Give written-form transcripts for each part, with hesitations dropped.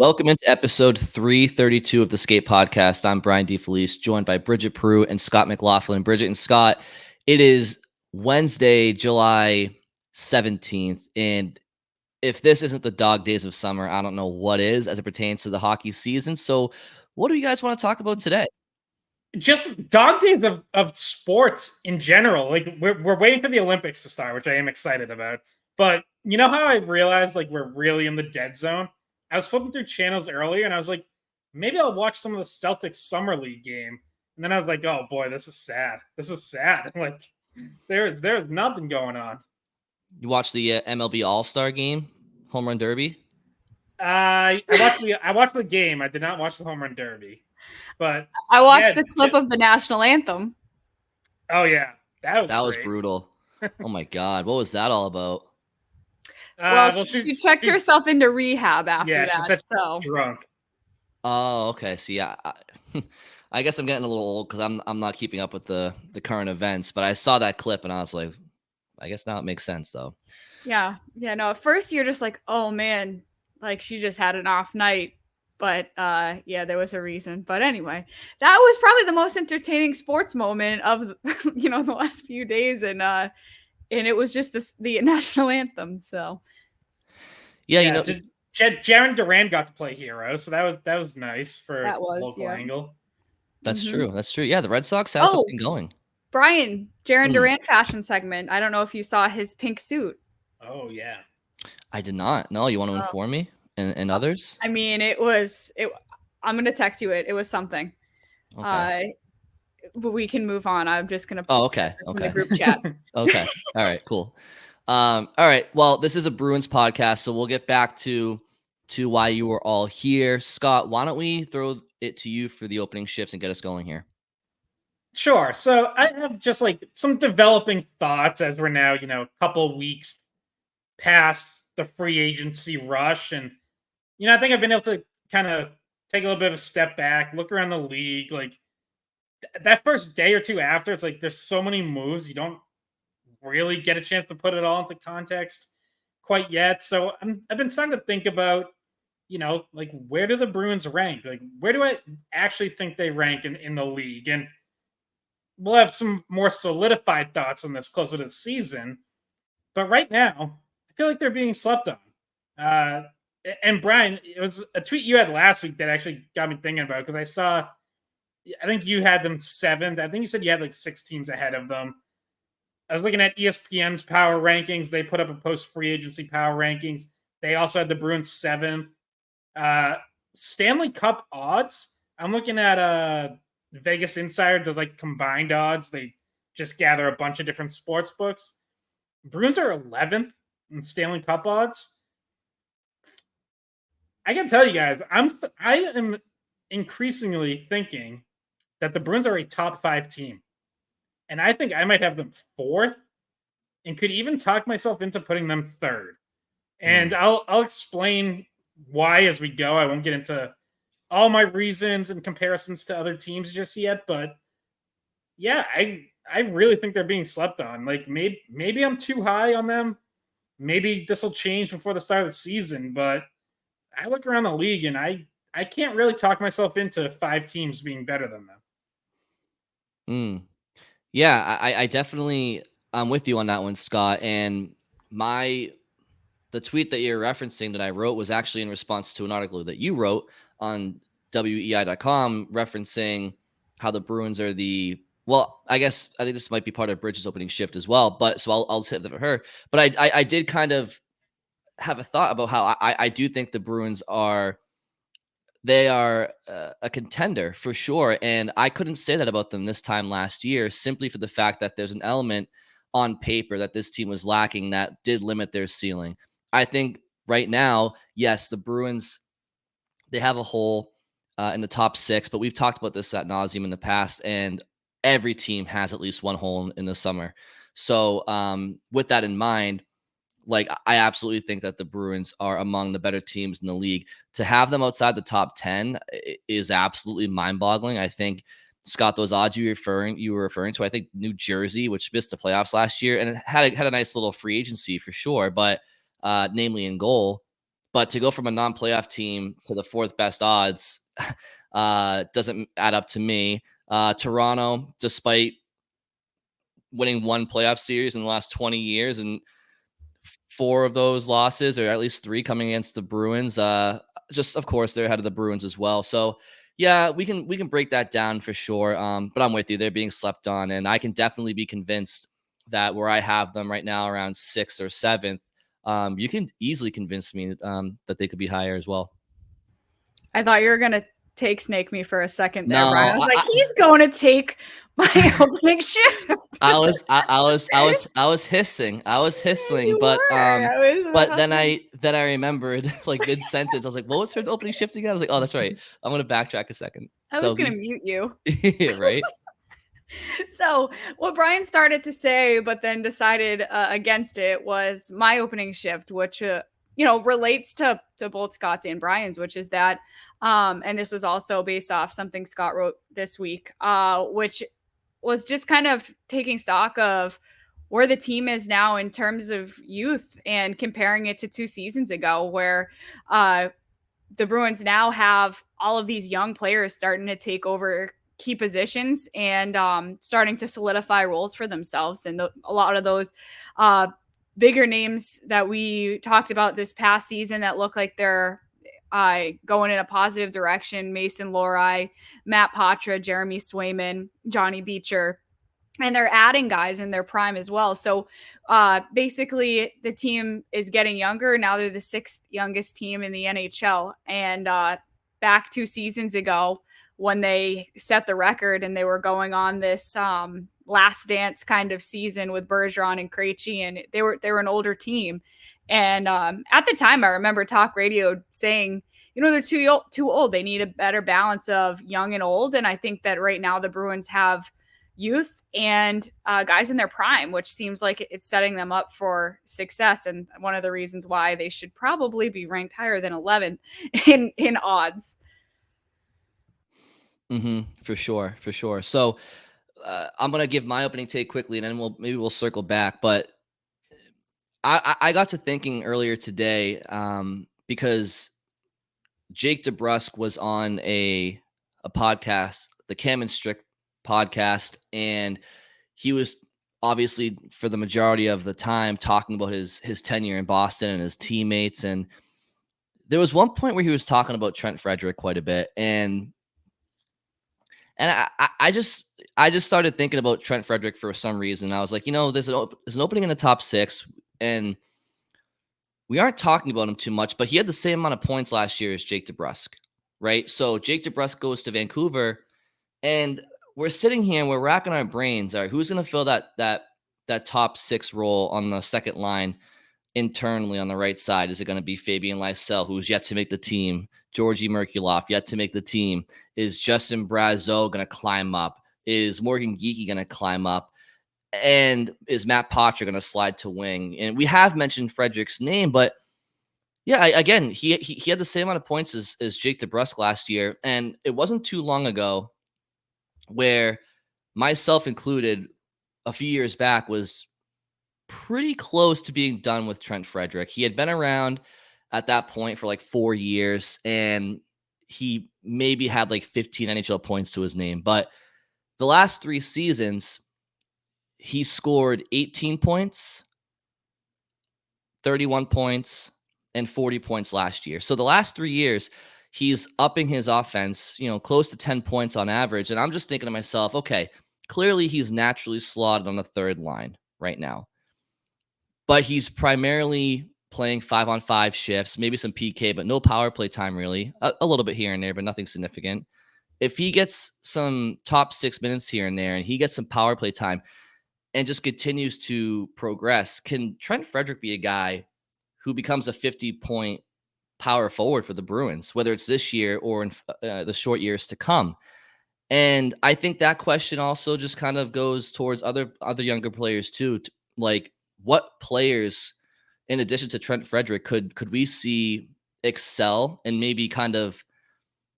Welcome into episode 332 of the Skate Podcast. I'm Brian DeFelice, joined by Bridget Prue and Scott McLaughlin. Bridget and Scott, it is Wednesday, July 17th, and if this isn't the dog days of summer, I don't know what is as it pertains to the hockey season. So what do you guys want to talk about today? Just dog days of sports in general. Like we're waiting for the Olympics to start, which I am excited about. But you know how I realized like we're really in the dead zone? I was flipping through channels earlier and I was like, maybe I'll watch some of the Celtics Summer League game. And then I was like, oh boy, this is sad. This is sad. Like there's nothing going on. You watched the MLB All-Star game, Home Run Derby? I watched the game. I did not watch the Home Run Derby. But I watched a clip of the national anthem. Oh yeah, that was brutal. Oh my god, what was that all about? She checked herself into rehab after that. She said so drunk. Oh, okay. See, I guess I'm getting a little old because I'm not keeping up with the current events. But I saw that clip and I was like, I guess now it makes sense though. Yeah. No. At first you're just like, oh man, like she just had an off night. But there was a reason. But anyway, that was probably the most entertaining sports moment of the last few days, and it was just the national anthem. So Jaren Duran got to play hero, so that was nice for local angle. That's true. That's true. Yeah, the Red Sox have something going. Brian, Jaren Duran fashion segment. I don't know if you saw his pink suit. Oh yeah, I did not. No, you want to inform me? And others? I mean, I'm going to text you it. It was something. Okay. But we can move on. I'm just going to put this in the group chat. Okay. All right, cool. All right. Well, this is a Bruins podcast, so we'll get back to why you were all here. Scott, why don't we throw it to you for the opening shifts and get us going here? Sure. So I have just like some developing thoughts as we're now, a couple weeks past the free agency rush, and I think I've been able to kind of take a little bit of a step back, look around the league. Like that first day or two after, it's like there's so many moves, you don't really get a chance to put it all into context quite yet. So I've been starting to think about, like where do the Bruins rank? Like where do I actually think they rank in the league? And we'll have some more solidified thoughts on this closer to the season. But right now, I feel like they're being slept on. And Brian, it was a tweet you had last week that actually got me thinking about it because I think you had them 7th. I think you said you had like 6 teams ahead of them. I was looking at ESPN's power rankings. They put up a post-free agency power rankings. They also had the Bruins 7th. Stanley Cup odds. I'm looking at Vegas Insider does like combined odds. They just gather a bunch of different sports books. Bruins are 11th in Stanley Cup odds. I can tell you guys, I am increasingly thinking that the Bruins are a top 5 team. And I think I might have them 4th and could even talk myself into putting them 3rd. And I'll explain why as we go. I won't get into all my reasons and comparisons to other teams just yet, but yeah, I really think they're being slept on. Like maybe I'm too high on them. Maybe this will change before the start of the season, but I look around the league and I can't really talk myself into 5 teams being better than them. Yeah, I definitely I'm with you on that one, Scott. And the tweet that you're referencing that I wrote was actually in response to an article that you wrote on weei.com referencing how the Bruins are I think this might be part of Bridget's opening shift as well. But so I'll hit that for her. But I did kind of have a thought about how I do think the Bruins are a contender for sure. And I couldn't say that about them this time last year simply for the fact that there's an element on paper that this team was lacking that did limit their ceiling. I think right now, yes, the Bruins, they have a hole in the top 6, but we've talked about this ad nauseum in the past, and every team has at least one hole in the summer. So with that in mind, like I absolutely think that the Bruins are among the better teams in the league. To have them outside the top 10 is absolutely mind-boggling. I think, Scott, those odds you were referring to, I think New Jersey, which missed the playoffs last year and it had a nice little free agency for sure, but namely in goal, But to go from a non-playoff team to the fourth best odds doesn't add up to me. Toronto, despite winning one playoff series in the last 20 years, and 4 of those losses, or at least 3 coming against the Bruins, just of course they're ahead of the Bruins as well. So yeah, we can break that down for sure. But I'm with you; they're being slept on, and I can definitely be convinced that where I have them right now, around 6th or 7th, you can easily convince me that they could be higher as well. I thought you were gonna take snake me for a second there, No, Brian. I was like, he's going to take my opening shift. I was hissing. You But were. then I remembered, like, mid sentence. I was like, what was her opening shift again? I was like, oh, that's right. I'm gonna backtrack a second. I was gonna mute you. Yeah, right. So what Brian started to say, but then decided against it, was my opening shift, which relates to both Scott's and Brian's, which is that, and this was also based off something Scott wrote this week, which was just kind of taking stock of where the team is now in terms of youth and comparing it to 2 seasons ago, where the Bruins now have all of these young players starting to take over key positions and starting to solidify roles for themselves. And a lot of those bigger names that we talked about this past season that look like they're going in a positive direction: Mason Lohrei, Matt Patra, Jeremy Swayman, Johnny Beecher. And they're adding guys in their prime as well. So basically, the team is getting younger. Now they're the 6th youngest team in the NHL. And back 2 seasons ago, when they set the record and they were going on this last dance kind of season with Bergeron and Krejci, and they were an older team. And at the time, I remember talk radio saying, they're too old. They need a better balance of young and old. And I think that right now the Bruins have youth and guys in their prime, which seems like it's setting them up for success. And one of the reasons why they should probably be ranked higher than 11th in odds. For sure. So I'm gonna give my opening take quickly, and then we'll circle back. But I got to thinking earlier today, because Jake DeBrusk was on a podcast, the Cam and Strick podcast, and he was obviously, for the majority of the time, talking about his tenure in Boston and his teammates. And there was one point where he was talking about Trent Frederic quite a bit, and I just started thinking about Trent Frederic for some reason. I was like, there's an opening in the top 6, and we aren't talking about him too much, but he had the same amount of points last year as Jake DeBrusk, right? So Jake DeBrusk goes to Vancouver, and we're sitting here and we're racking our brains. All right, who's going to fill that top 6 role on the second line internally on the right side? Is it going to be Fabian Lysell, who's yet to make the team? Georgi Merkulov, yet to make the team. Is Justin Brazeau going to climb up? Is Morgan Geekie going to climb up? And is Matt Patra going to slide to wing? And we have mentioned Frederic's name, but yeah, again, he had the same amount of points as Jake DeBrusk last year. And it wasn't too long ago where, myself included, a few years back, was pretty close to being done with Trent Frederic. He had been around at that point for like 4 years, and he maybe had like 15 NHL points to his name. But the last 3 seasons, he scored 18 points, 31 points, and 40 points last year. So the last 3 years, he's upping his offense, close to 10 points on average. And I'm just thinking to myself, okay, clearly he's naturally slotted on the third line right now, but he's primarily playing 5-on-5 shifts, maybe some PK, but no power play time really. A little bit here and there, but nothing significant. If he gets some top 6 minutes here and there, and he gets some power play time and just continues to progress, can Trent Frederic be a guy who becomes a 50-point power forward for the Bruins, whether it's this year or in the short years to come? And I think that question also just kind of goes towards other younger players too. Like, what players, in addition to Trent Frederic, could we see excel and maybe kind of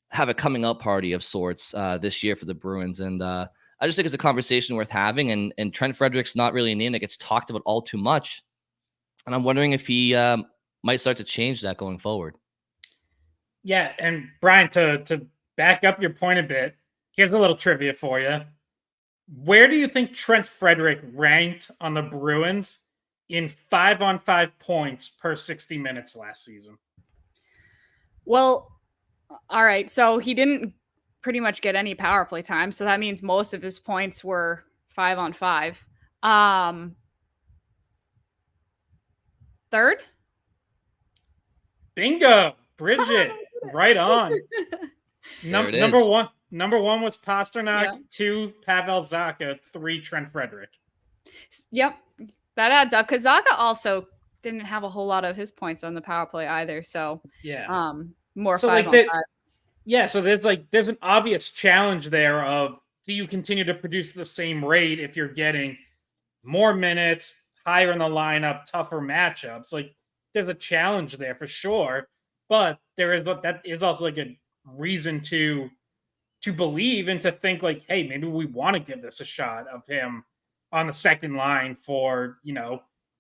have a coming up party of sorts this year for the Bruins? And I just think it's a conversation worth having. And Trent Frederic's not really a name that gets talked about all too much. And I'm wondering if he might start to change that going forward. Yeah, and Brian, to back up your point a bit, here's a little trivia for you. Where do you think Trent Frederic ranked on the Bruins in 5-on-5 points per 60 minutes last season? Well, all right. So he didn't pretty much get any power play time. So that means most of his points were 5-on-5. Third? Bingo, Bridget, right on. Number one was Pasternak, 2 Pavel Zacha, 3 Trent Frederic. Yep, that adds up because Zacha also didn't have a whole lot of his points on the power play either. So yeah, more so 5-on-5. Yeah, so there's an obvious challenge there of, do you continue to produce the same rate if you're getting more minutes, higher in the lineup, tougher matchups? Like, there's a challenge there for sure, but that is also like a reason to believe and to think like, hey, maybe we want to give this a shot of him on the second line for,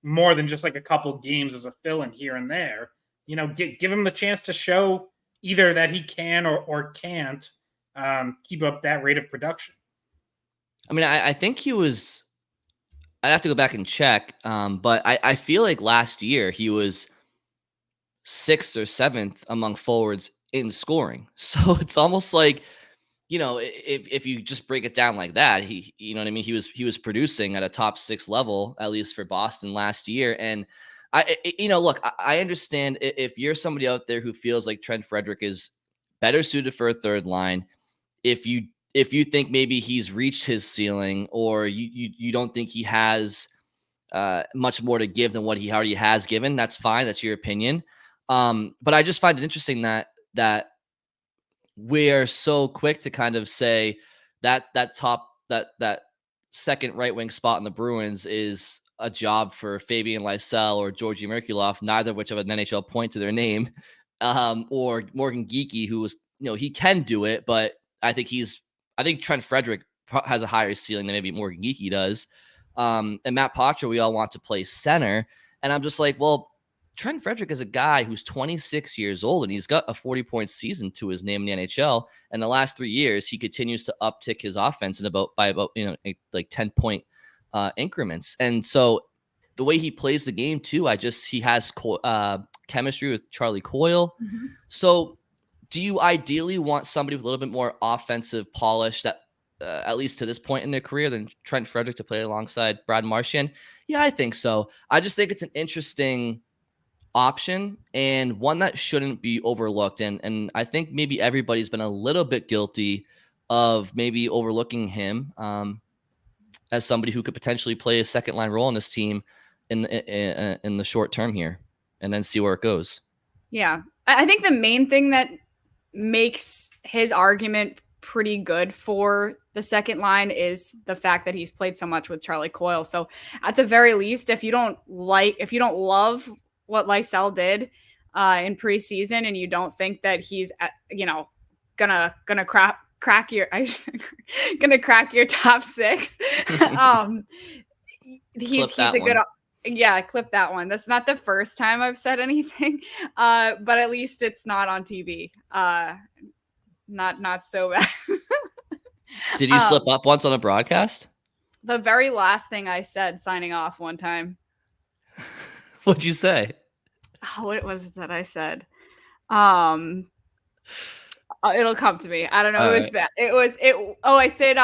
more than just like a couple games as a fill-in here and there. Give him the chance to show either that he can or can't keep up that rate of production. I mean, I think he was. I'd have to go back and check, but I feel like last year he was 6th or 7th among forwards in scoring. So it's almost like, if you just break it down like that, you know what I mean? He was producing at a top 6 level, at least for Boston last year. And look, I understand if you're somebody out there who feels like Trent Frederic is better suited for a third line, if you think maybe he's reached his ceiling, or you don't think he has much more to give than what he already has given, that's fine. That's your opinion. But I just find it interesting that we're so quick to kind of say that second right wing spot in the Bruins is a job for Fabian Lysell or Georgi Merkulov, neither of which have an NHL point to their name, or Morgan Geekie, who was, he can do it, but I think Trent Frederic has a higher ceiling than maybe Morgan Geekie does. And Matt Poitras, we all want to play center. And I'm just like, well, Trent Frederic is a guy who's 26 years old, and he's got a 40-point season to his name in the NHL. And the last 3 years, he continues to uptick his offense by about 10-point increments. And so the way he plays the game too, he has chemistry with Charlie Coyle. Mm-hmm. So do you ideally want somebody with a little bit more offensive polish that, at least to this point in their career, than Trent Frederic to play alongside Brad Marchand? Yeah, I think so. I just think it's an interesting option and one that shouldn't be overlooked. And I think maybe everybody's been a little bit guilty of maybe overlooking him as somebody who could potentially play a second line role in this team in the short term here, and then see where it goes. Yeah, I think the main thing that makes his argument pretty good for the second line is the fact that he's played so much with Charlie Coyle. So at the very least, if you don't love what Lysell did in preseason, and you don't think that he's gonna crack your top 6, he's a good. Yeah, clip that one. That's not the first time I've said anything, but at least it's not on TV. Not so bad. Did you slip up once on a broadcast? The very last thing I said signing off one time. What'd you say? Oh, what was it that I said? It'll come to me. I don't know. All it was bad. I said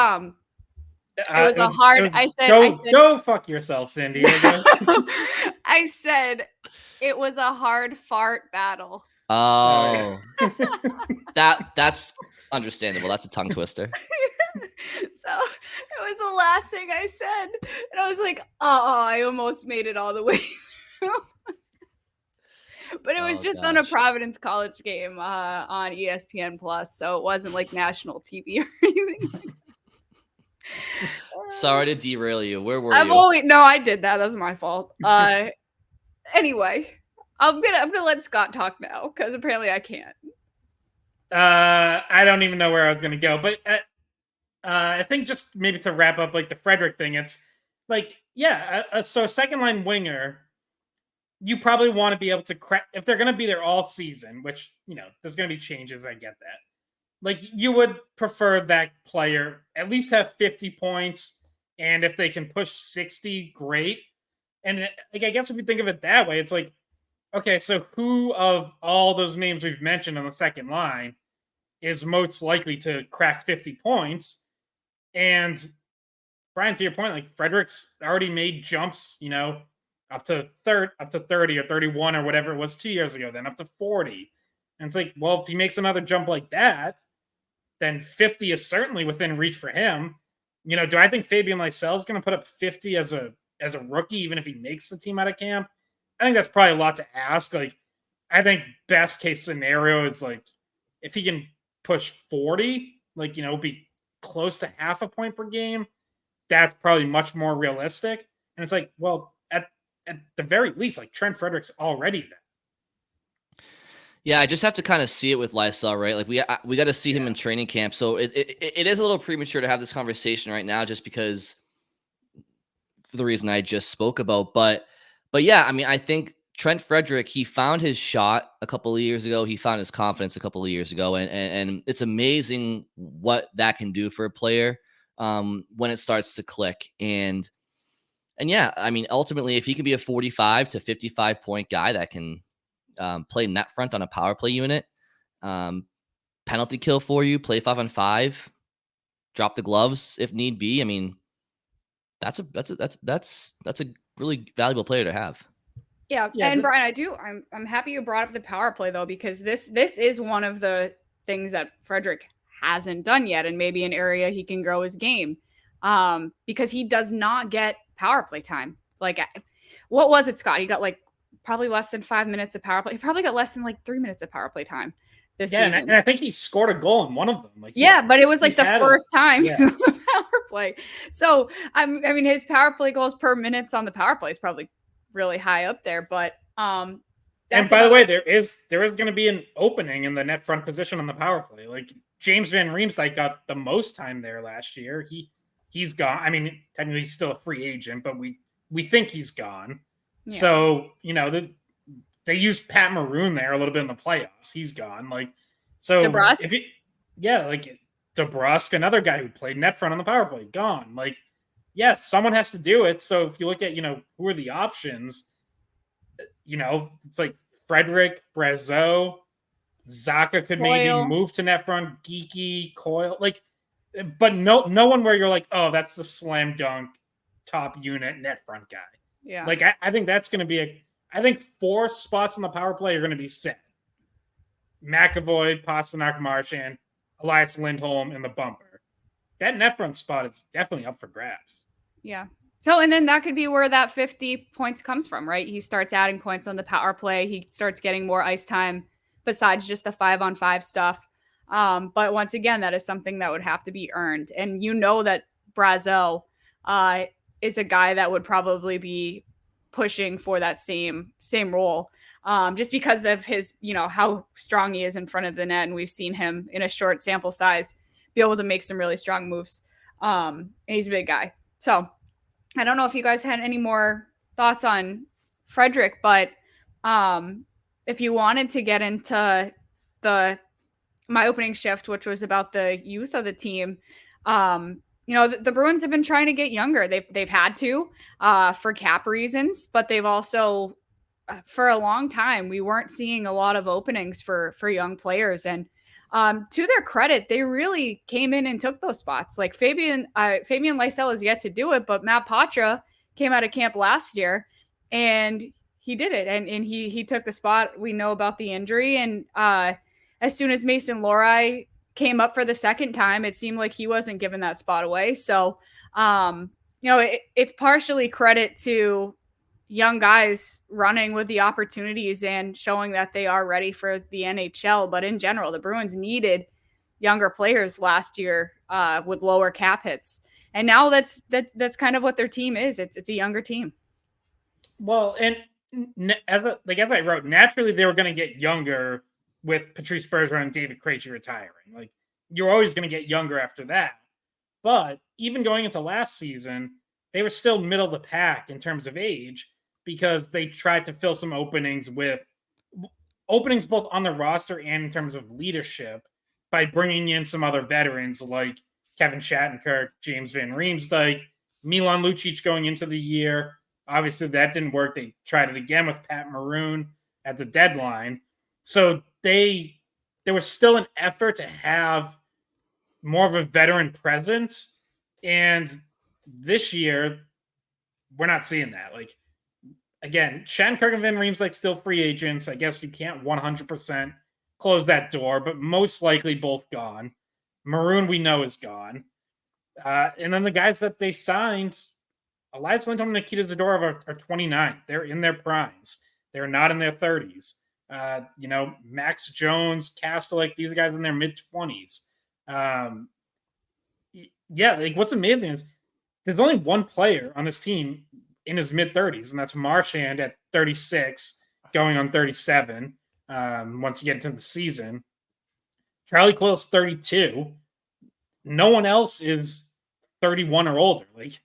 it was hard. I said, go fuck yourself, San Diego. I said it was a hard fart battle. Oh, that's understandable. That's a tongue twister. So it was the last thing I said, and I was like, "Oh, I almost made it all the way through." But it was just on a Providence College game on ESPN Plus, so it wasn't like national TV or anything. Sorry to derail you. Where were you? No, I did that. That's my fault. Anyway, I'm gonna let Scott talk now because apparently I can't. I don't even know where I was gonna go, but I think just maybe to wrap up like the Frederic thing, it's like, yeah, so second line winger, you probably want to be able to crack if they're going to be there all season, which, there's going to be changes. I get that. Like, you would prefer that player at least have 50 points. And if they can push 60, great. And like, I guess if you think of it that way, it's like, okay, so who of all those names we've mentioned on the second line is most likely to crack 50 points? And Brian, to your point, like, Frederic's already made jumps, up to 30 or 31 or whatever it was 2 years ago, then up to 40. And it's like, well, if he makes another jump like that, then 50 is certainly within reach for him. Do I think Fabian Lysell is going to put up 50 as a rookie, even if he makes the team out of camp? I think that's probably a lot to ask. Like, I think best case scenario is like, if he can push 40, like, be close to half a point per game, that's probably much more realistic. And it's like, well, at the very least, like, Trent Frederic's already there. Yeah, I just have to kind of see it with Lysell, right? Like, we got to see him in training camp. So it is a little premature to have this conversation right now, just because for the reason I just spoke about. But yeah, I mean, I think Trent Frederic, he found his shot a couple of years ago. He found his confidence a couple of years ago, and it's amazing what that can do for a player when it starts to click. And yeah, I mean, ultimately, if he can be a 45 to 55 point guy that can play net front on a power play unit, penalty kill for you, play 5-on-5, drop the gloves if need be. I mean, that's a really valuable player to have. Yeah, and Brian, I'm happy you brought up the power play, though, because this is one of the things that Frederic hasn't done yet, and maybe an area he can grow his game, because he does not get power play time. Like, what was it, Scott? He got like probably less than 5 minutes of power play. He probably got less than like 3 minutes of power play time this season. And I think he scored a goal in one of them. Like, but it was like the first time the power play. So I mean, his power play goals per minutes on the power play is probably really high up there. But and by the way, there is going to be an opening in the net front position on the power play. Like, James Van Riemsdyk got the most time there last year. He's gone. I mean, technically he's still a free agent, but we think he's gone. Yeah. So, they used Pat Maroon there a little bit in the playoffs. He's gone. Like, so DeBrusk? Like DeBrusk, another guy who played net front on the power play, gone. Like, yes, someone has to do it. So if you look at, who are the options, it's like Frederic, Brazeau, Zacha could maybe move to net front, Geeky, Coyle, like, but no one where you're like, oh, that's the slam dunk top unit net front guy. Yeah. Like, I think that's going to be I think 4 spots on the power play are going to be set. McAvoy, Pasternak, Marchand, Elias Lindholm, and the bumper. That net front spot is definitely up for grabs. Yeah. So, and then that could be where that 50 points comes from, right? He starts adding points on the power play. He starts getting more ice time besides just the 5-on-5 stuff. But once again, that is something that would have to be earned. And that Brazeau is a guy that would probably be pushing for that same role, just because of his, how strong he is in front of the net. And we've seen him in a short sample size be able to make some really strong moves. And he's a big guy. So I don't know if you guys had any more thoughts on Frederic, but if you wanted to get into my opening shift, which was about the youth of the team, the Bruins have been trying to get younger. They've had to for cap reasons, but they've also, for a long time, we weren't seeing a lot of openings for young players. And to their credit, they really came in and took those spots. Like Fabian Lysell has yet to do it, but Matt Patra came out of camp last year and he did it. And he took the spot. We know about the injury. And as soon as Mason Lohrei came up for the second time, it seemed like he wasn't giving that spot away. So, it's partially credit to young guys running with the opportunities and showing that they are ready for the NHL. But in general, the Bruins needed younger players last year with lower cap hits. And now that's kind of what their team is. It's a younger team. Well, and as I wrote, naturally they were going to get younger with Patrice Bergeron and David Krejci retiring. Like, you're always going to get younger after that. But even going into last season, they were still middle of the pack in terms of age. because they tried to fill some openings both on the roster and in terms of leadership by bringing in some other veterans like Kevin Shattenkirk, James Van Riemsdyk, Milan Lucic going into the year. Obviously, that didn't work. They tried it again with Pat Maroon at the deadline. So there was still an effort to have more of a veteran presence. And this year, we're not seeing that. Like, again, Shattenkirk and Van Riemsdyk still free agents. I guess you can't 100% close that door, but most likely both gone. Maroon, we know, is gone. And then the guys that they signed, Elias Lindholm and Nikita Zadorov are 29. They're in their primes. They're not in their 30s. Max Jones, Kastelik, these are guys in their mid-20s. Like what's amazing is there's only one player on this team in his mid-30s, and that's Marchand at 36, going on 37 once you get into the season. Charlie Coyle's 32. No one else is 31 or older. Like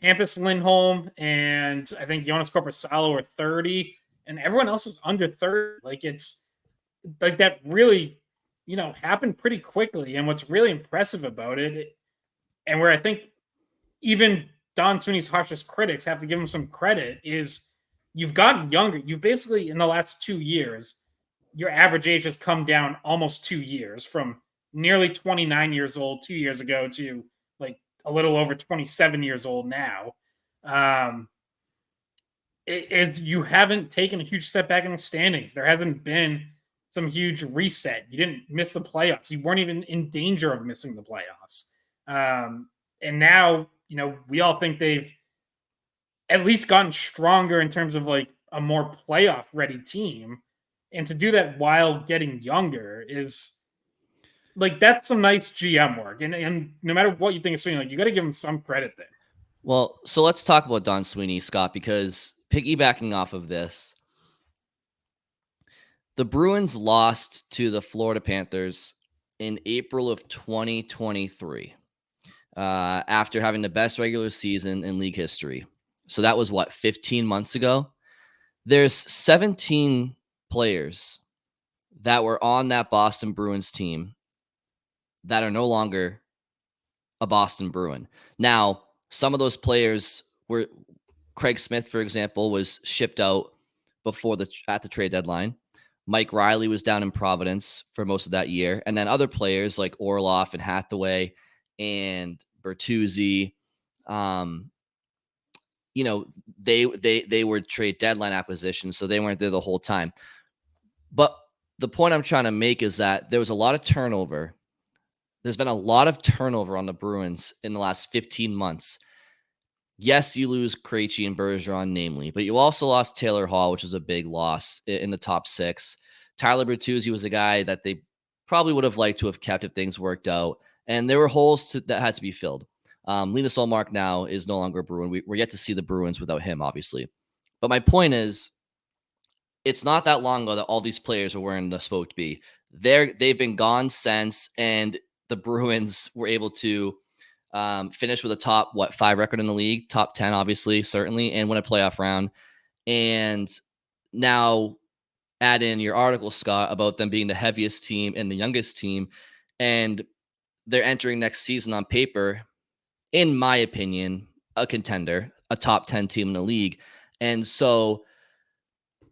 Hampus Lindholm and I think Jonas Korpisalo are 30, and everyone else is under 30. Like it's like that really, happened pretty quickly. And what's really impressive about it, and where I think even Don Sweeney's harshest critics have to give him some credit, is you've gotten younger. You've basically, in the last 2 years, your average age has come down almost 2 years, from nearly 29 years old 2 years ago to like a little over 27 years old now. You haven't taken a huge step back in the standings. There hasn't been some huge reset. You didn't miss the playoffs. You weren't even in danger of missing the playoffs. And now, we all think they've at least gotten stronger in terms of like a more playoff ready team. And to do that while getting younger is like, that's some nice GM work. And no matter what you think of Sweeney, like, you got to give him some credit there. Well, so let's talk about Don Sweeney, Scott, because piggybacking off of this, the Bruins lost to the Florida Panthers in April of 2023 after having the best regular season in league history. So that was 15 months ago? There's 17 players that were on that Boston Bruins team that are no longer a Boston Bruin. Now, some of those players were Craig Smith, for example, was shipped out at the trade deadline. Mike Riley was down in Providence for most of that year. And then other players like Orloff and Hathaway and Bertuzzi, they were trade deadline acquisitions, so they weren't there the whole time. But the point I'm trying to make is that there was a lot of turnover. There's been a lot of turnover on the Bruins in the last 15 months. Yes, you lose Krejci and Bergeron, namely, but you also lost Taylor Hall, which was a big loss in the top 6. Tyler Bertuzzi was a guy that they probably would have liked to have kept if things worked out. And there were holes that had to be filled. Linus Ullmark now is no longer a Bruin. We're yet to see the Bruins without him, obviously. But my point is, it's not that long ago that all these players were wearing the supposed to be. They've been gone since, and the Bruins were able to finish with a top 5 record in the league, top 10, obviously, certainly, and win a playoff round. And now add in your article, Scott, about them being the heaviest team and the youngest team, and they're entering next season on paper, in my opinion, a contender, a top 10 team in the league. And so,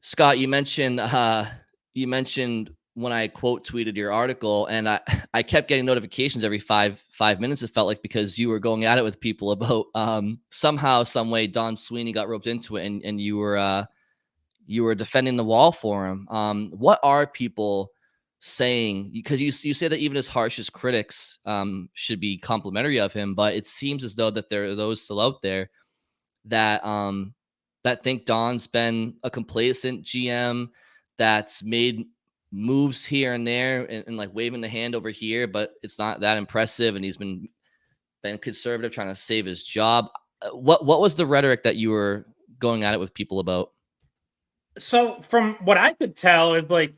Scott, you mentioned when I quote tweeted your article, and I kept getting notifications every five minutes, it felt like, because you were going at it with people about somehow, some way, Don Sweeney got roped into it, and you were defending the wall for him. What are people saying? Because you say that even his harshest critics should be complimentary of him, but it seems as though that there are those still out there that that think Don's been a complacent GM that's made moves here and there and like waving the hand over here, but it's not that impressive, and he's been conservative, trying to save his job. What was the rhetoric that you were going at it with people about? So from what I could tell is like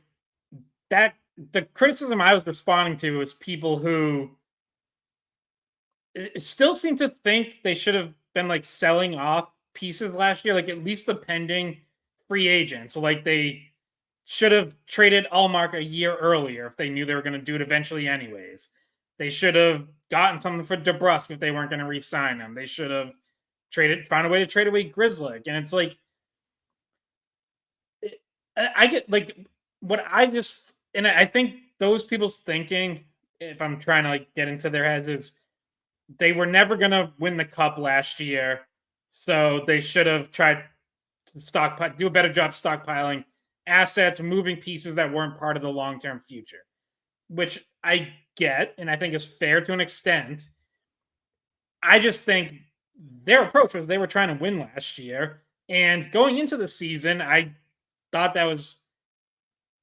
that the criticism I was responding to was people who still seem to think they should have been like selling off pieces last year, like at least the pending free agents. So like they should have traded Allmark a year earlier if they knew they were going to do it eventually anyways. They should have gotten something for DeBrusque if they weren't going to re-sign him. They should have found a way to trade away Grzelcyk. And it's like, I get like what I just, and I think those people's thinking, if I'm trying to like get into their heads, is they were never going to win the cup last year. So they should have tried to do a better job stockpiling assets, moving pieces that weren't part of the long-term future, which I get and I think is fair to an extent. I just think their approach was they were trying to win last year, and going into the season, I thought that was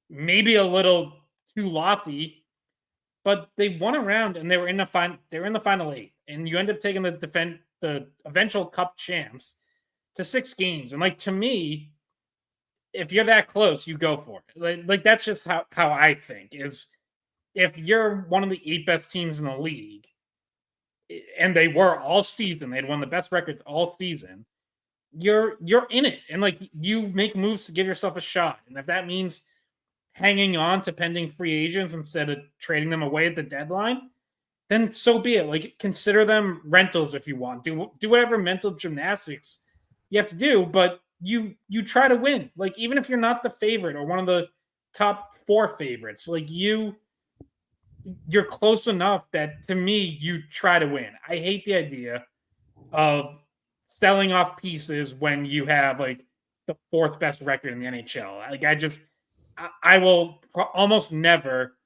maybe a little too lofty, but they won a round and they were in the final 8, and you end up taking the eventual cup champs to 6 games. And like, to me, if you're that close, you go for it. Like that's just how I think is, if you're one of the 8 best teams in the league, and they were all season, they'd won the best records all season, you're in it. And like, you make moves to give yourself a shot. And if that means hanging on to pending free agents instead of trading them away at the deadline, then so be it. Like, consider them rentals if you want. Do whatever mental gymnastics you have to do, but you try to win. Like, even if you're not the favorite or one of the top 4 favorites, like you're close enough that, to me, you try to win. I hate the idea of selling off pieces when you have like the 4th best record in the NHL. Like, I will almost never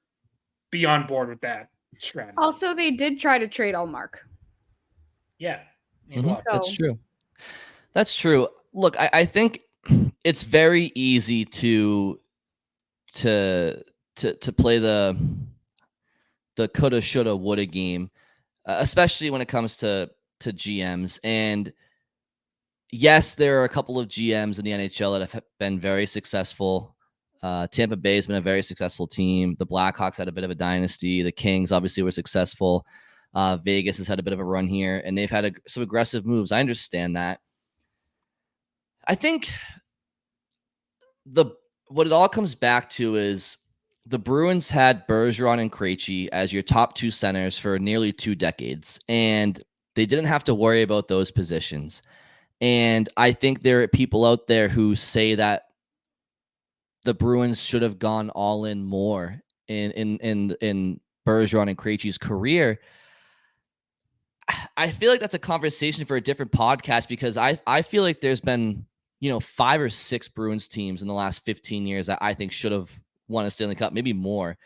be on board with that strategy. Also, they did try to trade Allmark. Yeah. That's true. That's true. Look, I think it's very easy to play the coulda, shoulda, woulda game, especially when it comes to GMs. And yes, there are a couple of GMs in the NHL that have been very successful. Tampa Bay has been a very successful team. The Blackhawks had a bit of a dynasty. The Kings obviously were successful. Vegas has had a bit of a run here, and they've had some aggressive moves. I understand that. I think what it all comes back to is the Bruins had Bergeron and Krejci as your top 2 centers for nearly 2 decades, and they didn't have to worry about those positions. And I think there are people out there who say that the Bruins should have gone all in more in Bergeron and Krejci's career. I feel like that's a conversation for a different podcast, because I feel like there's been 5 or 6 Bruins teams in the last 15 years that I think should have won a Stanley Cup, maybe more.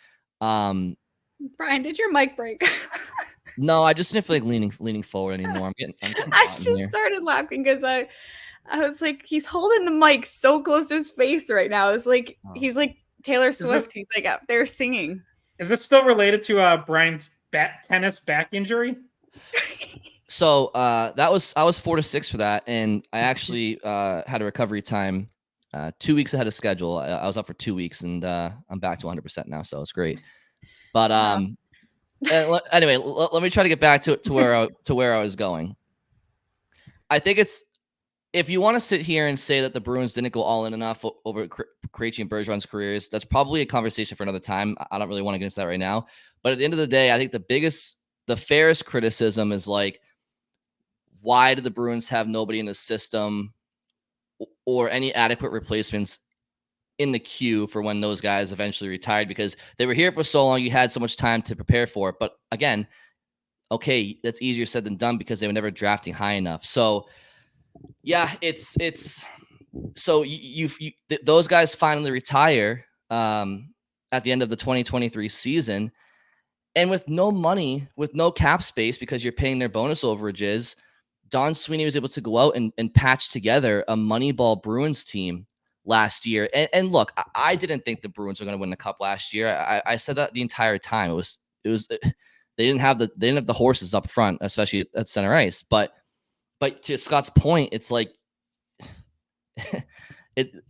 Brian, did your mic break? No, I just didn't feel like leaning forward anymore. I'm getting I just started laughing because I was like, he's holding the mic so close to his face right now. It's like he's like Taylor Swift. He's like up there singing. Is it still related to Brian's tennis back injury? So I was 4-6 for that, and I actually had a recovery time 2 weeks ahead of schedule. I was up for 2 weeks, and I'm back to 100% now, so it's great. But anyway, let me try to get back to where I was going. I think if you want to sit here and say that the Bruins didn't go all in enough over Krejci and Bergeron's careers, that's probably a conversation for another time. I don't really want to get into that right now. But at the end of the day, I think the fairest criticism is like, why did the Bruins have nobody in the system or any adequate replacements in the queue for when those guys eventually retired? Because they were here for so long, you had so much time to prepare for it. But again, okay, that's easier said than done because they were never drafting high enough. So yeah, it's so those guys finally retire at the end of the 2023 season, and with no money, with no cap space because you're paying their bonus overages, Don Sweeney was able to go out and patch together a Moneyball Bruins team last year. And look, I didn't think the Bruins were going to win the cup last year. I said that the entire time. It was they didn't have the horses up front, especially at center ice. But to Scott's point, it's like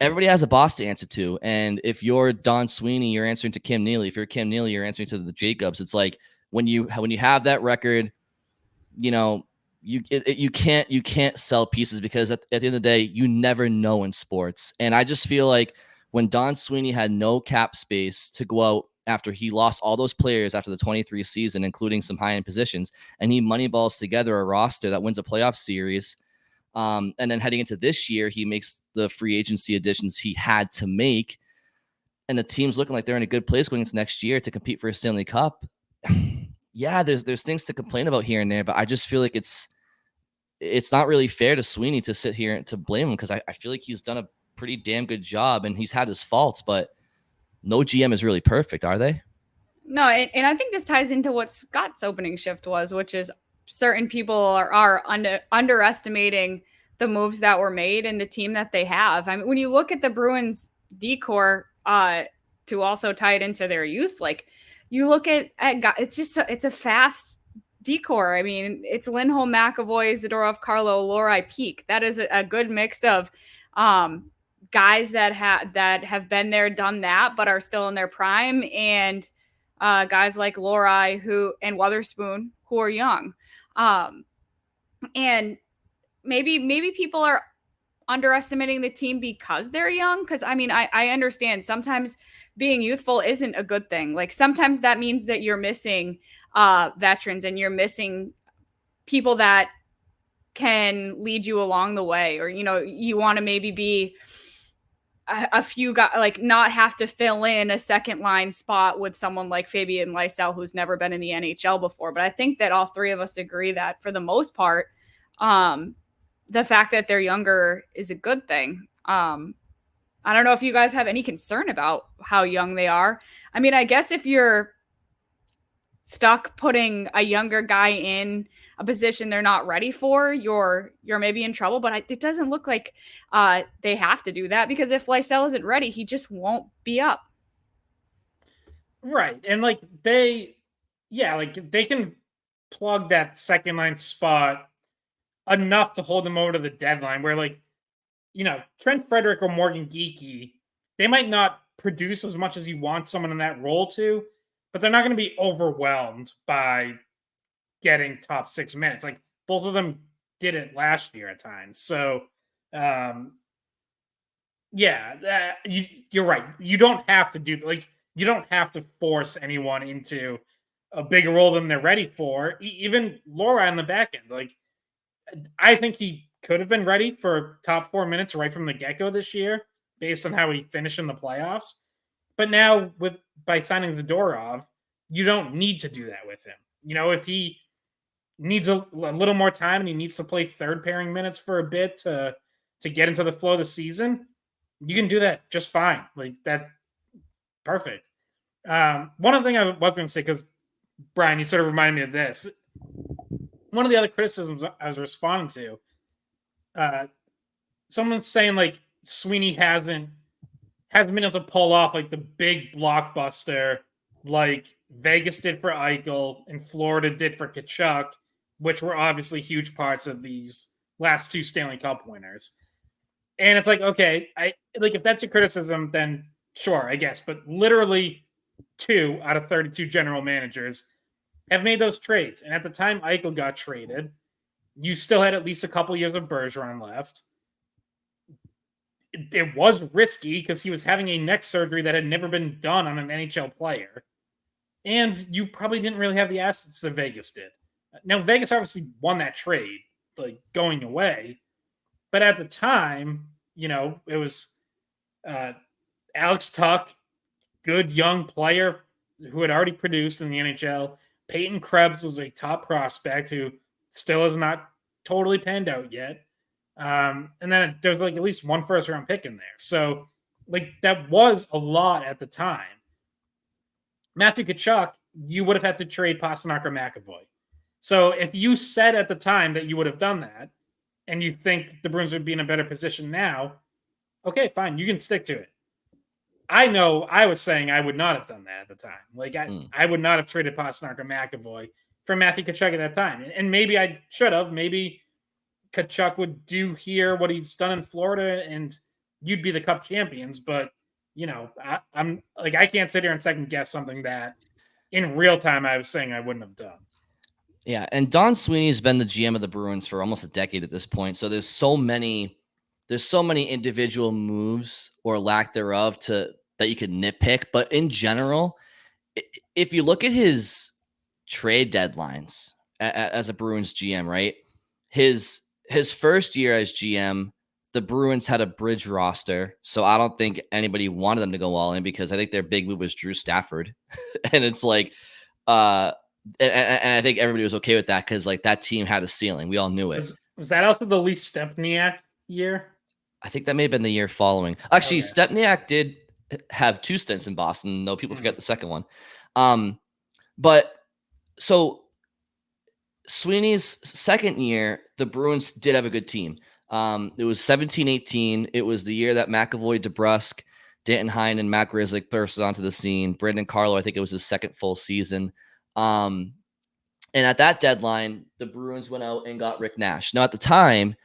everybody has a boss to answer to. And if you're Don Sweeney, you're answering to Kim Neely. If you're Kim Neely, you're answering to the Jacobs. It's like when you have that record, you can't sell pieces because at the end of the day, you never know in sports. And I just feel like when Don Sweeney had no cap space to go out after he lost all those players after the 23 season, including some high-end positions, and he moneyballs together a roster that wins a playoff series. And then heading into this year, he makes the free agency additions he had to make. And the team's looking like they're in a good place going into next year to compete for a Stanley Cup. Yeah, there's things to complain about here and there, but I just feel like it's not really fair to Sweeney to sit here and to blame him because I feel like he's done a pretty damn good job and he's had his faults, but no GM is really perfect, are they? No, and I think this ties into what Scott's opening shift was, which is certain people are underestimating the moves that were made and the team that they have. I mean, when you look at the Bruins decor, to also tie it into their youth, like you look at it's a fast decor. I mean, it's Lindholm, McAvoy, Zadorov, Carlo, Lohrei, peak. That is a good mix of guys that have been there, done that, but are still in their prime, and guys like Lohrei and Witherspoon who are young. And maybe people are underestimating the team because they're young. Because I mean, I understand sometimes being youthful isn't a good thing. Like sometimes that means that you're missing veterans and you're missing people that can lead you along the way, or you want to maybe be a few guys, like not have to fill in a second line spot with someone like Fabian Lysell, who's never been in the NHL before. But I think that all three of us agree that for the most part, the fact that they're younger is a good thing. I don't know if you guys have any concern about how young they are. I mean, I guess if you're stuck putting a younger guy in a position they're not ready for, you're maybe in trouble. But it doesn't look like they have to do that, because if Lysell isn't ready, he just won't be up. Right. And like they can plug that second line spot enough to hold them over to the deadline, where like, Trent Frederic or Morgan Geekie, they might not produce as much as you want someone in that role to, but they're not going to be overwhelmed by getting top 6 minutes. Like both of them did it last year at times. So, you're right. You don't have to you don't have to force anyone into a bigger role than they're ready for. Even Lohrei on the back end, like I think he could have been ready for top 4 minutes right from the get-go this year, based on how he finished in the playoffs. But now by signing Zadorov, you don't need to do that with him. If he needs a little more time and he needs to play third pairing minutes for a bit to get into the flow of the season, you can do that just fine. Like that, perfect. One other thing I was going to say, because Brian, you sort of reminded me of this. One of the other criticisms I was responding to, someone's saying like Sweeney hasn't been able to pull off like the big blockbuster like Vegas did for Eichel and Florida did for Tkachuk, which were obviously huge parts of these last two Stanley Cup winners. And it's like, okay, if that's your criticism, then sure, I guess. But literally 2 out of 32 general managers have made those trades. And at the time Eichel got traded, you still had at least a couple years of Bergeron left. It was risky because he was having a neck surgery that had never been done on an NHL player. And you probably didn't really have the assets that Vegas did. Now, Vegas obviously won that trade, like going away. But at the time, it was Alex Tuch, good young player who had already produced in the NHL. Peyton Krebs was a top prospect who still has not totally panned out yet. And then there's like at least one first round pick in there. So like that was a lot at the time. Matthew Tkachuk, you would have had to trade Pastrnak or McAvoy. So if you said at the time that you would have done that, and you think the Bruins would be in a better position now, okay, fine, you can stick to it. I know I was saying I would not have done that at the time. Like I would not have traded Pastrnak or McAvoy for Matthew Tkachuk at that time. And maybe I should have. Maybe Tkachuk would do here what he's done in Florida and you'd be the Cup champions. But, I'm like, I can't sit here and second guess something that in real time I was saying I wouldn't have done. Yeah, and Don Sweeney's been the GM of the Bruins for almost a decade at this point. So there's so many individual moves or lack thereof that you could nitpick. But in general, if you look at his trade deadlines as a Bruins GM, right? His first year as GM, the Bruins had a bridge roster, so I don't think anybody wanted them to go all in because I think their big move was Drew Stafford, and it's like, and I think everybody was okay with that because like that team had a ceiling. We all knew it. Was that also the Lee Stempniak year? I think that may have been the year following. Actually, Okay. Stempniak did have 2 stints in Boston, though people forget the second one. But so Sweeney's second year, the Bruins did have a good team. It was 17-18. It was the year that McAvoy, DeBrusk, Danton Hine, and Matt Grzelcyk burst onto the scene. Brandon Carlo, I think it was his second full season. And at that deadline, the Bruins went out and got Rick Nash. Now, at the time,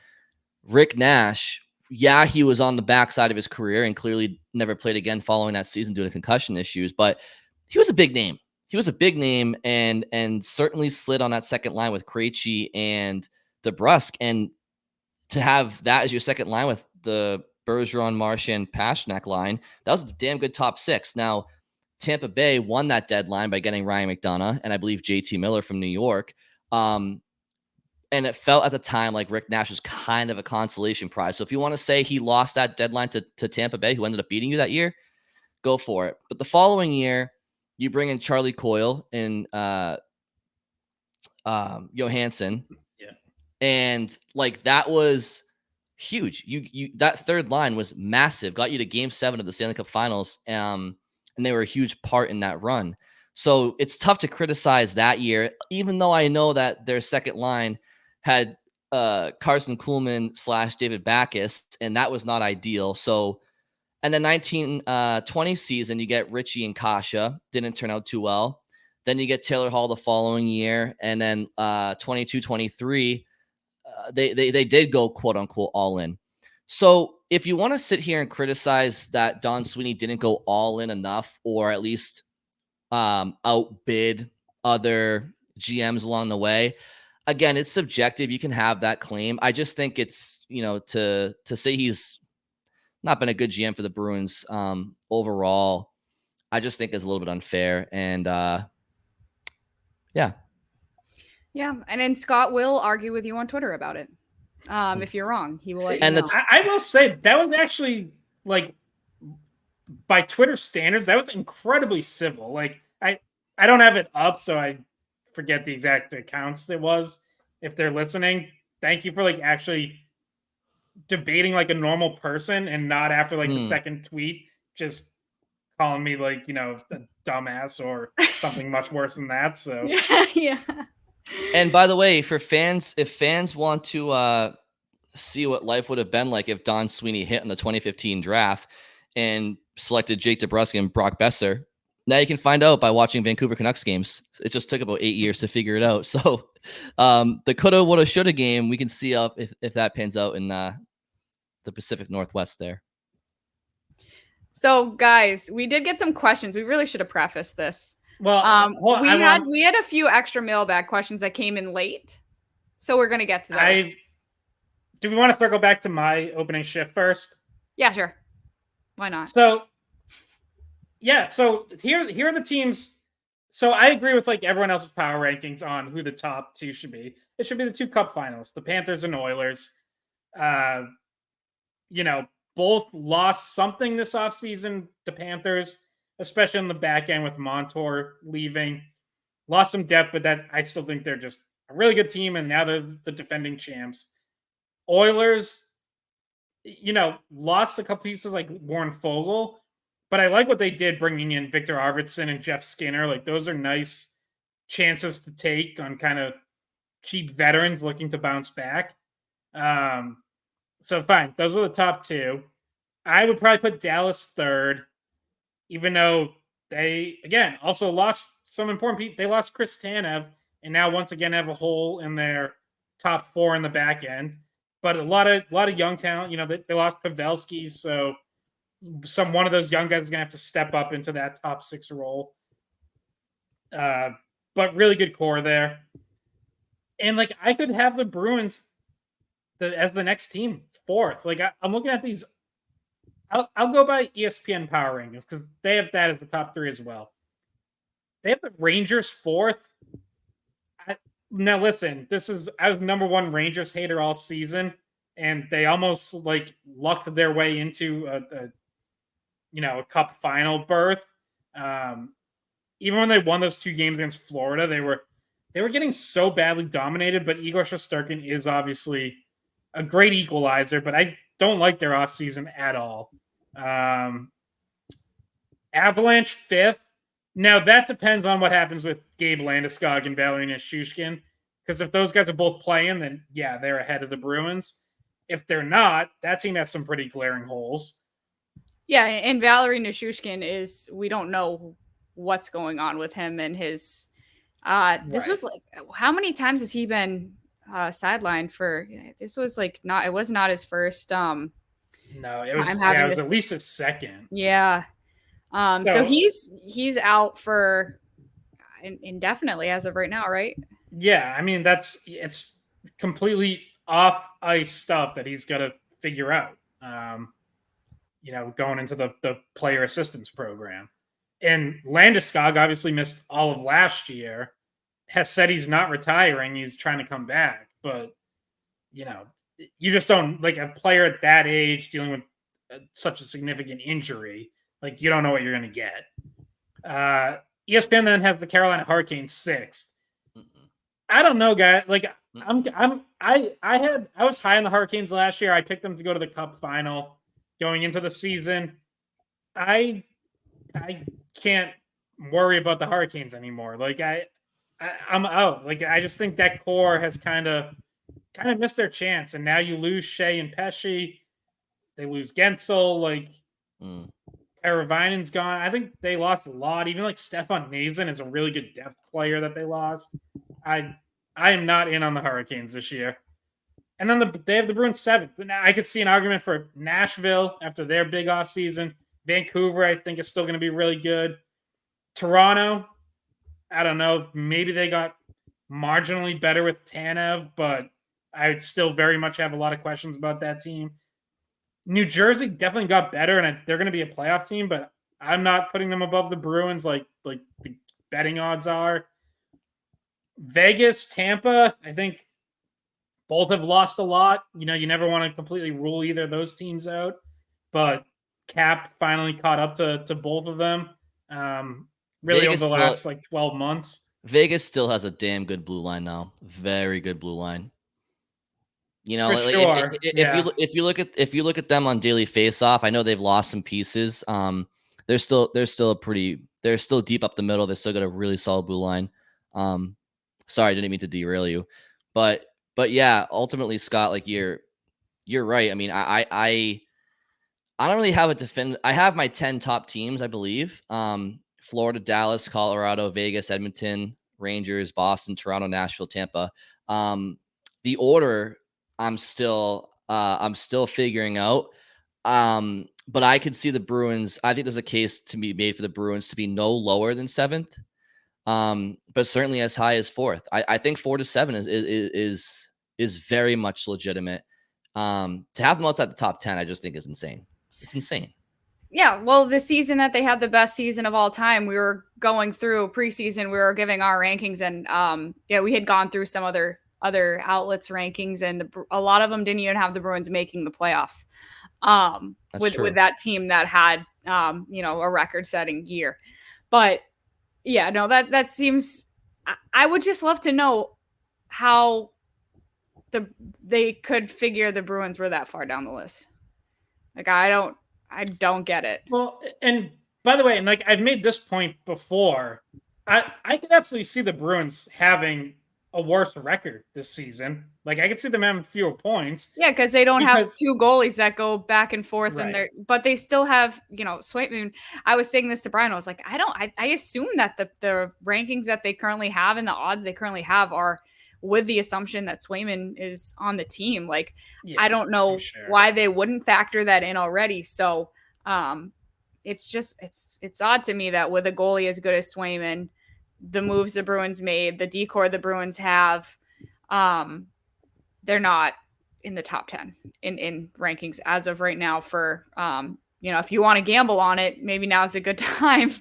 Rick Nash, yeah, he was on the backside of his career and clearly never played again following that season due to concussion issues, but he was a big name. He was a big name and certainly slid on that second line with Krejci and DeBrusk. And to have that as your second line with the Bergeron, Marchand, Pastrnak line, that was a damn good top 6. Now, Tampa Bay won that deadline by getting Ryan McDonough and I believe JT Miller from New York. And it felt at the time like Rick Nash was kind of a consolation prize. So if you want to say he lost that deadline to Tampa Bay, who ended up beating you that year, go for it. But the following year, you bring in Charlie Coyle and Johansson. Yeah. And like that was huge. You that third line was massive, got you to game 7 of the Stanley Cup Finals. And they were a huge part in that run. So it's tough to criticize that year, even though I know that their second line had Carson Kuhlman / David Backes, and that was not ideal. So, and the 1920 season, you get Richie and Kasha, didn't turn out too well. Then you get Taylor Hall the following year, and then 22-23, they did go quote unquote all in. So if you want to sit here and criticize that Don Sweeney didn't go all in enough, or at least outbid other GMs along the way, again, it's subjective. You can have that claim. I just think it's, to say he's not been a good GM for the Bruins overall, I just think is a little bit unfair. And yeah. Yeah. And then Scott will argue with you on Twitter about it. If you're wrong, he will let you know. I will say that was actually, like, by Twitter standards, that was incredibly civil. Like, I don't have it up, so I forget the exact accounts it was. If they're listening, thank you for like actually debating like a normal person and not after like the second tweet just calling me like, a dumbass or something much worse than that. So yeah. And by the way, for fans, if fans want to see what life would have been like if Don Sweeney hit in the 2015 draft and selected Jake DeBrusk and Brock Besser, now you can find out by watching Vancouver Canucks games. It just took about 8 years to figure it out. So the coulda, woulda, shoulda game, we can see up if that pans out in the Pacific Northwest there. So guys, we did get some questions. We really should have prefaced this. Well, we had a few extra mailbag questions that came in late. So we're going to get to those. Do we want to circle back to my opening shift first? Yeah, sure. Why not? So here are the teams. So I agree with like everyone else's power rankings on who the top 2 should be. It should be the 2 cup finalists, the Panthers and Oilers. Both lost something this offseason, the Panthers, especially on the back end with Montour leaving. Lost some depth, but that I still think they're just a really good team, and now they're the defending champs. Oilers, lost a couple pieces like Warren Fogle, but I like what they did bringing in Victor Arvidsson and Jeff Skinner. Like, those are nice chances to take on kind of cheap veterans looking to bounce back. So fine, those are the top 2. I would probably put Dallas 3rd, even though they, again, also lost some important people. They lost Chris Tanev, and now once again have a hole in their top 4 in the back end. But a lot of young talent. They lost Pavelski, so one of those young guys is gonna have to step up into that top 6 role. But really good core there. And like I could have the Bruins as the next team fourth. Like I'm looking at these. I'll go by ESPN power rankings because they have that as the top three as well. They have the Rangers fourth. Now listen, I was number one Rangers hater all season, and they almost like lucked their way into a cup final berth. Even when they won those 2 games against Florida, they were getting so badly dominated. But Igor Shesterkin is obviously a great equalizer, but I don't like their offseason at all. Avalanche fifth. Now that depends on what happens with Gabe Landeskog and Valeri Nichushkin. Because if those guys are both playing, then yeah, they're ahead of the Bruins. If they're not, that team has some pretty glaring holes. Yeah, and Valeri Nichushkin we don't know what's going on with him and his. This was like, how many times has he been sidelined for? This was like it was not his first. No, it was at least his second. Yeah. So he's out for indefinitely as of right now, right? Yeah, I mean it's completely off ice stuff that he's got to figure out. Going into the player assistance program. And Landeskog obviously missed all of last year. Has said he's not retiring; he's trying to come back. But you just don't like a player at that age dealing with such a significant injury. Like you don't know what you're going to get. ESPN then has the Carolina Hurricanes sixth. I don't know, guys. Like I was high on the Hurricanes last year. I picked them to go to the Cup final going into the season. I can't worry about the Hurricanes anymore. Like I'm out. Like I just think that core has kind of missed their chance, and now you lose Shea and Pesce. They lose Gensel. Like Teravainen's gone. I think they lost a lot. Even like Stefan Nazin is a really good depth player that they lost. I am not in on the Hurricanes this year. And then they have the Bruins seventh. Now I could see an argument for Nashville after their big offseason. Vancouver, I think, is still going to be really good. Toronto, I don't know. Maybe they got marginally better with Tanev, but I would still very much have a lot of questions about that team. New Jersey definitely got better, and they're going to be a playoff team, but I'm not putting them above the Bruins like the betting odds are. Vegas, Tampa, I think both have lost a lot. You never want to completely rule either of those teams out, but Cap finally caught up to both of them. Really Vegas over the last 12 months. Vegas still has a damn good blue line now. Very good blue line. If you look at them on daily faceoff, I know they've lost some pieces. They're still deep up the middle. They still got a really solid blue line. Sorry, I didn't mean to derail you, but yeah, ultimately, Scott, like you're right. I mean, I don't really have a defend. I have my 10 top teams, I believe. Florida, Dallas, Colorado, Vegas, Edmonton, Rangers, Boston, Toronto, Nashville, Tampa. The order I'm still figuring out. But I could see the Bruins. I think there's a case to be made for the Bruins to be no lower than 7th. But certainly as high as 4th. I think 4 to 7 is very much legitimate. To have them outside the top 10, I just think is insane. It's insane. Yeah, well, the season that they had the best season of all time, we were going through preseason, we were giving our rankings, and we had gone through some other outlets' rankings, and a lot of them didn't even have the Bruins making the playoffs. With that team that had a record-setting year. But yeah, no, that seems. I would just love to know how they could figure the Bruins were that far down the list. Like I don't get it. Well, and by the way, and like I've made this point before, I could absolutely see the Bruins having a worse record this season. Like I could see them having fewer points. Yeah, because they don't have 2 goalies that go back and forth, right. But they still have, Swayman. I was saying this to Brian. I was like, I assume that the rankings that they currently have and the odds they currently have are with the assumption that Swayman is on the team. Like, yeah, I don't know why they wouldn't factor that in already. So it's just, it's odd to me that with a goalie as good as Swayman, the moves the Bruins made, the decor the Bruins have, they're not in the top 10 in rankings as of right now for, if you want to gamble on it, maybe now's a good time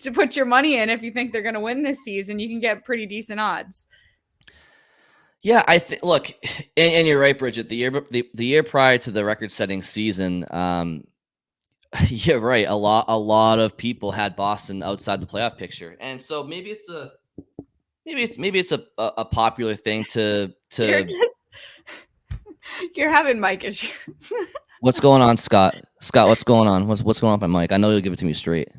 to put your money in. If you think they're going to win this season, you can get pretty decent odds. Yeah, I think. Look, and you're right, Bridget. The year prior to the record-setting season, you're right. A lot of people had Boston outside the playoff picture, and so maybe it's a popular thing to. You're having mic issues. What's going on, Scott? Scott, what's going on? What's going on with my mic? I know you'll give it to me straight.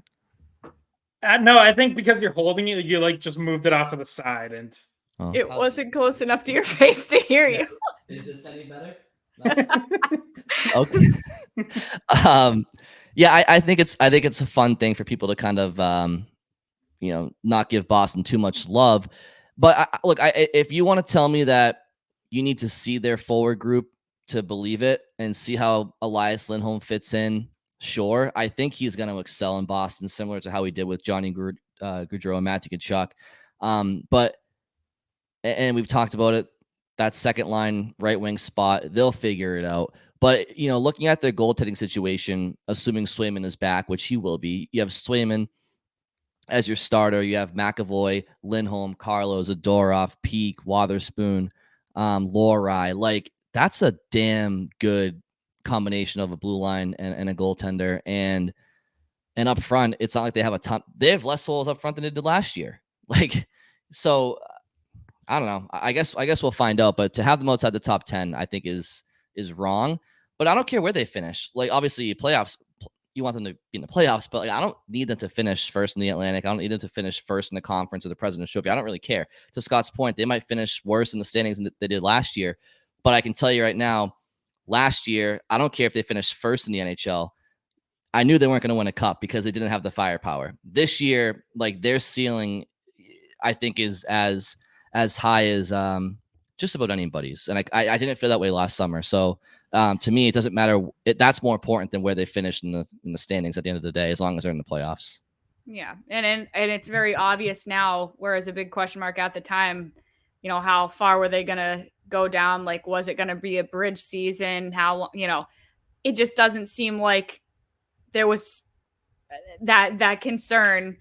No, I think because you're holding it, you like just moved it off to the side, and it wasn't close enough to your face to hear you. Is this any better? No? Okay. Yeah, I think it's a fun thing for people to kind of not give Boston too much love. But if you want to tell me that you need to see their forward group to believe it and see how Elias Lindholm fits in, sure. I think he's going to excel in Boston, similar to how he did with Johnny Gaudreau and Matthew Tkachuk. But we've talked about it, that second line right wing spot, they'll figure it out. But, looking at their goaltending situation, assuming Swayman is back, which he will be, you have Swayman as your starter. You have McAvoy, Lindholm, Carlo, Zadorov, Peak, Wotherspoon, Lohrei. Like, that's a damn good combination of a blue line and a goaltender. And up front, it's not like they have a ton. They have less holes up front than they did last year. Like, so I don't know. I guess we'll find out. But to have them outside the top 10, I think is wrong. But I don't care where they finish. Like, obviously, playoffs, you want them to be in the playoffs, but I don't need them to finish first in the Atlantic. I don't need them to finish first in the conference or the President's Trophy. I don't really care. To Scott's point, they might finish worse in the standings than they did last year. But I can tell you right now, last year, I don't care if they finished first in the NHL. I knew they weren't going to win a cup because they didn't have the firepower. This year, like, their ceiling, I think, is as high as just about anybody's. And I didn't feel that way last summer. So to me, it doesn't matter. That's more important than where they finish in the standings at the end of the day, as long as they're in the playoffs. Yeah, and it's very obvious now, whereas a big question mark at the time, how far were they going to go down? Like, was it going to be a bridge season? How, it just doesn't seem like there was that concern.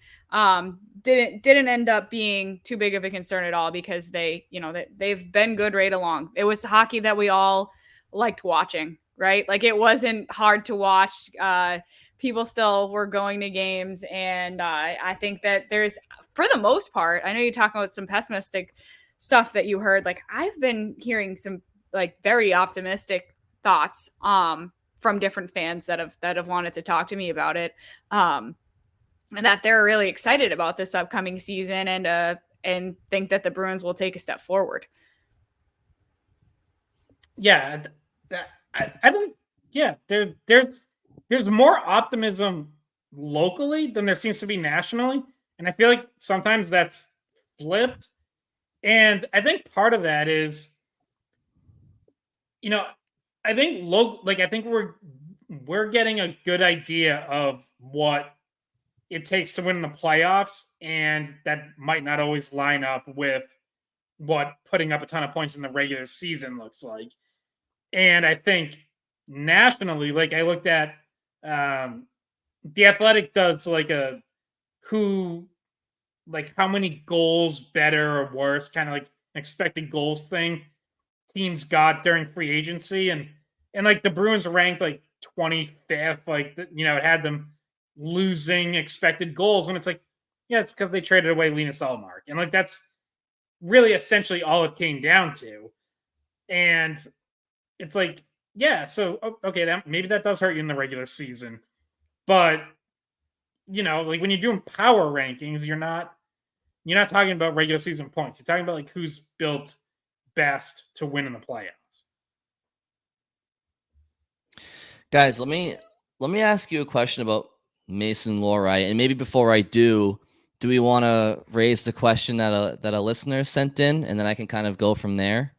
Didn't end up being too big of a concern at all, because they've been good right along. It was hockey that we all liked watching, right? Like, it wasn't hard to watch. People still were going to games, and I think that there's, for the most part, I know you're talking about some pessimistic stuff that you heard. Like, I've been hearing some like very optimistic thoughts from different fans that have wanted to talk to me about it. And that they're really excited about this upcoming season and think that the Bruins will take a step forward. Yeah, I think, yeah, there's more optimism locally than there seems to be nationally, and I feel like sometimes that's flipped. And I think part of that is, I think I think we're getting a good idea of what it takes to win the playoffs, and that might not always line up with what putting up a ton of points in the regular season looks like. And I think nationally, like, I looked at The Athletic does like a how many goals better or worse, kind of like expected goals thing teams got during free agency, and like the Bruins ranked like 25th, like, it had them losing expected goals, and it's like, yeah, it's because they traded away Linus Ullmark, and like that's really essentially all it came down to. And it's like, yeah, so okay, that maybe that does hurt you in the regular season, but like when you're doing power rankings, you're not talking about regular season points. You're talking about like who's built best to win in the playoffs. Guys, let me ask you a question about Mason Lohrei, and maybe before I do we want to raise the question that a listener sent in, and then I can kind of go from there?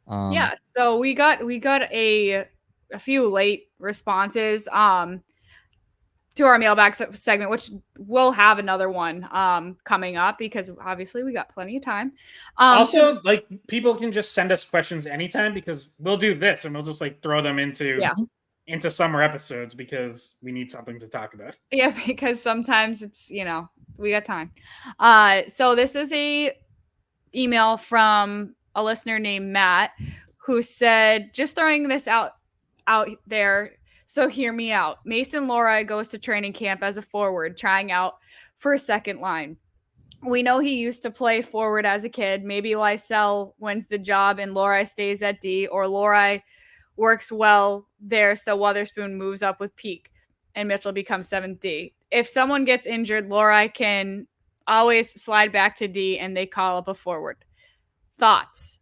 Yeah, so we got a few late responses. to our mailbag segment, which we'll have another one coming up because obviously we got plenty of time. Also, like, people can just send us questions anytime because we'll do this and we'll just like throw them into summer episodes because we need something to talk about. Yeah, because sometimes it's, we got time. So this is a email from a listener named Matt who said, just throwing this out there. So hear me out. Mason Lohrei goes to training camp as a forward, trying out for a second line. We know he used to play forward as a kid. Maybe Lysell wins the job and Lohrei stays at D, or Lohrei works well there, so Wotherspoon moves up with Peak and Mitchell becomes 7th D. If someone gets injured, Lohrei can always slide back to D and they call up a forward. Thoughts?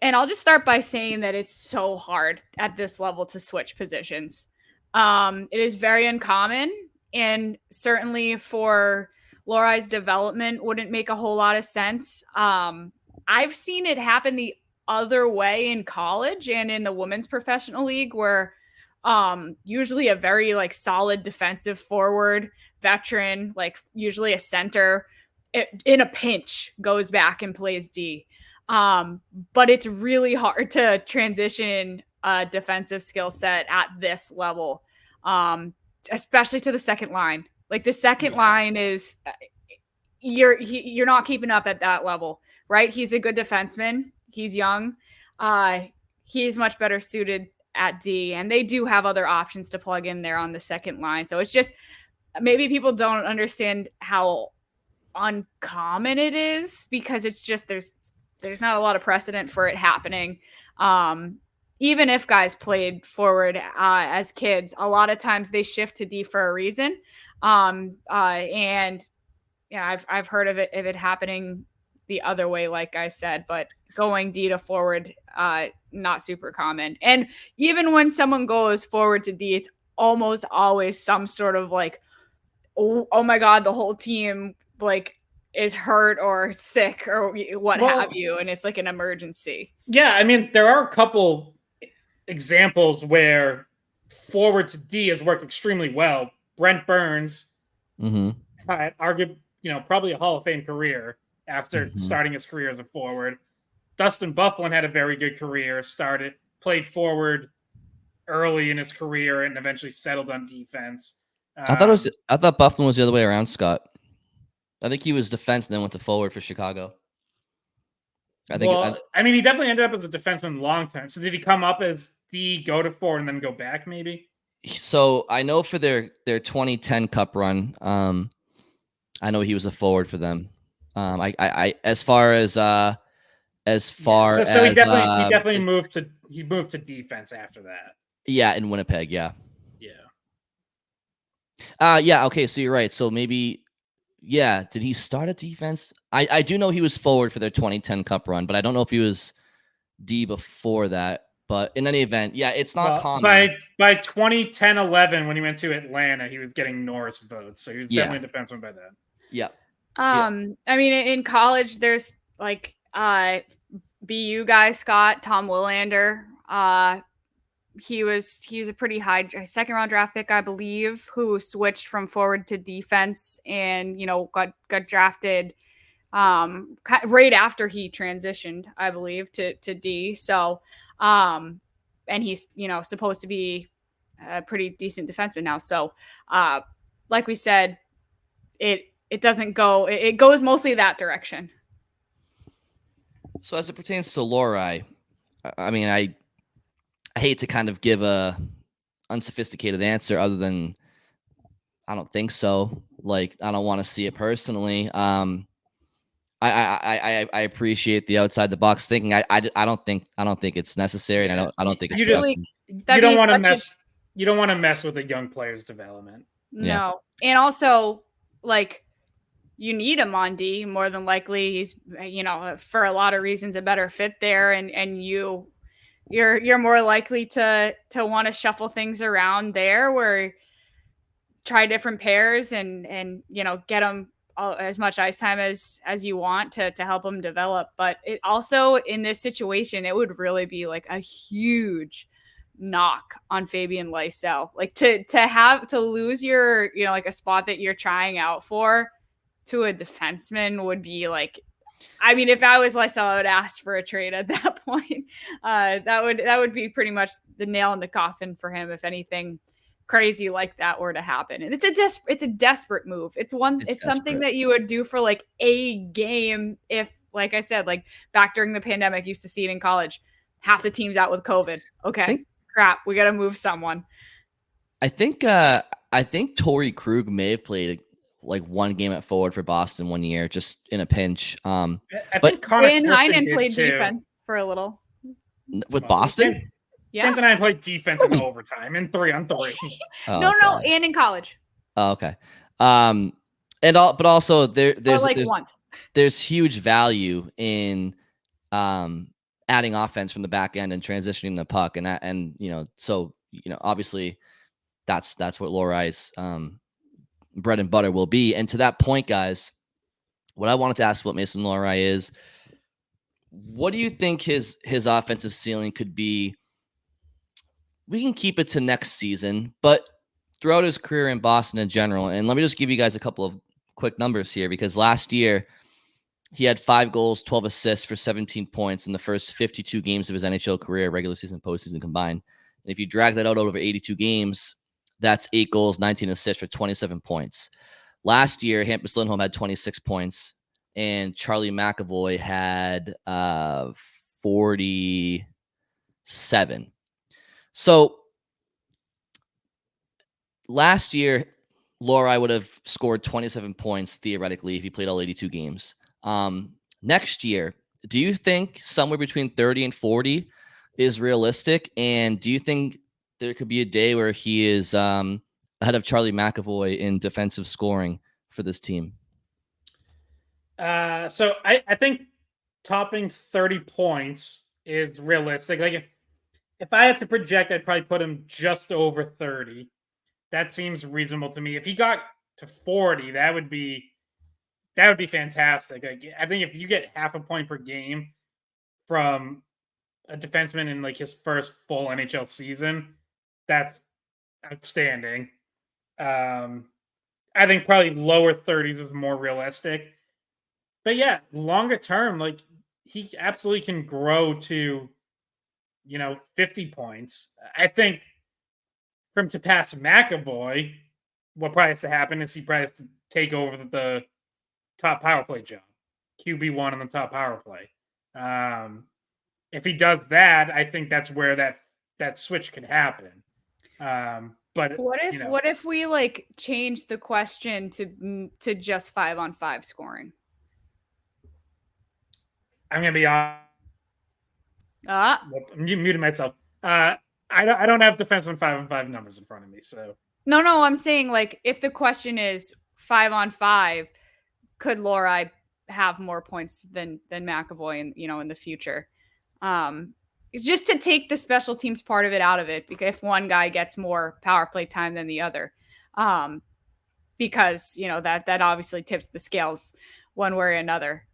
And I'll just start by saying that it's so hard at this level to switch positions. It is very uncommon, and certainly for Lohrai's development wouldn't make a whole lot of sense. I've seen it happen the other way in college and in the women's professional league, where usually a very like solid defensive forward, veteran, like usually a center, in a pinch goes back and plays D. But it's really hard to transition a defensive skill set at this level, especially to the second line. Like the second line is you're not keeping up at that level, right? He's a good defenseman. He's young. He's much better suited at D, and they do have other options to plug in there on the second line. So it's just maybe people don't understand how uncommon it is because it's just there's not a lot of precedent for it happening. Even if guys played forward as kids, a lot of times they shift to D for a reason. And I've heard of it happening the other way, like I said, but going D to forward, not super common. And even when someone goes forward to D, it's almost always some sort of like, oh my God, the whole team like is hurt or sick or what have you, and it's like an emergency. Yeah, I mean, there are a couple examples where forward to D has worked extremely well. Brent Burns had argued, probably a Hall of Fame career after starting his career as a forward. Dustin Byfuglien had a very good career, played forward early in his career and eventually settled on defense. I thought Byfuglien was the other way around, Scott. I think he was defense and then went to forward for Chicago. I mean, he definitely ended up as a defenseman long time. So did he come up as D, go to forward, and then go back maybe? So I know for their 2010 Cup run, I know he was a forward for them. He definitely moved to defense after that. Yeah, in Winnipeg, yeah. Yeah. Yeah, okay, so you're right. So maybe did he start at defense? I do know he was forward for their 2010 Cup run, but I don't know if he was D before that. But in any event, yeah, it's not common. By 2010-11, when he went to Atlanta, he was getting Norris votes, so he was definitely a defenseman by then. Yeah. I mean, in college, there's like BU guy Scott Tom Willander. He's a pretty high second round draft pick, I believe, who switched from forward to defense and got drafted right after he transitioned, I believe, to D. So and he's supposed to be a pretty decent defenseman now. So like we said, it doesn't go, it goes mostly that direction. So as it pertains to Lohrei, I mean, I hate to kind of give a unsophisticated answer other than I don't think so. Like, I don't want to see it personally. I appreciate the outside the box thinking. I don't think it's necessary, and I don't think it's you don't want to mess. You don't want to mess with a young player's development. No, Yeah. And also like you need him on D. More than likely, he's for a lot of reasons a better fit there, and you're more likely to want to shuffle things around there, where try different pairs and get them as much ice time as you want to help them develop. But it also, in this situation, it would really be like a huge knock on Fabian Lysell. Like to lose your, like a spot that you're trying out for to a defenseman would be like, I mean, if I was Lysell, I would ask for a trade at that point. That would be pretty much the nail in the coffin for him if anything crazy like that were to happen. And it's a desperate move. It's something that you would do for like a game if, like I said, like back during the pandemic, used to see it in college. Half the team's out with COVID. Okay, crap, we got to move someone. I think Torrey Krug may have played like one game at forward for Boston one year, just in a pinch. I think Dan Heinen played defense for a little with Boston. Yeah, Trent and I played defense in overtime in 3-on-3. No, and in college. Oh, okay. But also there's huge value in adding offense from the back end and transitioning the puck, and obviously that's what Lohrei's bread and butter will be. And to that point, guys, what I wanted to ask about Mason Lohrei is, what do you think his offensive ceiling could be? We can keep it to next season, but throughout his career in Boston in general. And let me just give you guys a couple of quick numbers here, because last year he had 5 goals, 12 assists for 17 points in the first 52 games of his NHL career, regular season, postseason combined. And if you drag that out over 82 games, that's 8 goals, 19 assists for 27 points. Last year, Hampus Lindholm had 26 points, and Charlie McAvoy had 47. So last year, Lohrei would have scored 27 points theoretically if he played all 82 games. Next year, do you think somewhere between 30 and 40 is realistic? And do you think there could be a day where he is ahead of Charlie McAvoy in defensive scoring for this team? So I think topping 30 points is realistic. Like if I had to project, I'd probably put him just over 30. That seems reasonable to me. If he got to 40, that would be fantastic. Like, I think if you get half a point per game from a defenseman in like his first full NHL season, that's outstanding. I think probably lower 30s is more realistic. But yeah, longer term, like he absolutely can grow to 50 points. I think for him to pass McAvoy, what probably has to happen is he probably has to take over the top power play job, QB1 on the top power play. If he does that, I think that's where that switch could happen. But what if we like change the question to just 5-on-5 scoring? I'm gonna be on. I'm muting myself. I don't have defenseman 5-on-5 numbers in front of me, so no. I'm saying like if the question is 5-on-5, could Lohrei have more points than McAvoy in the future? Just to take the special teams part of it out of it, because if one guy gets more power play time than the other, because that obviously tips the scales one way or another.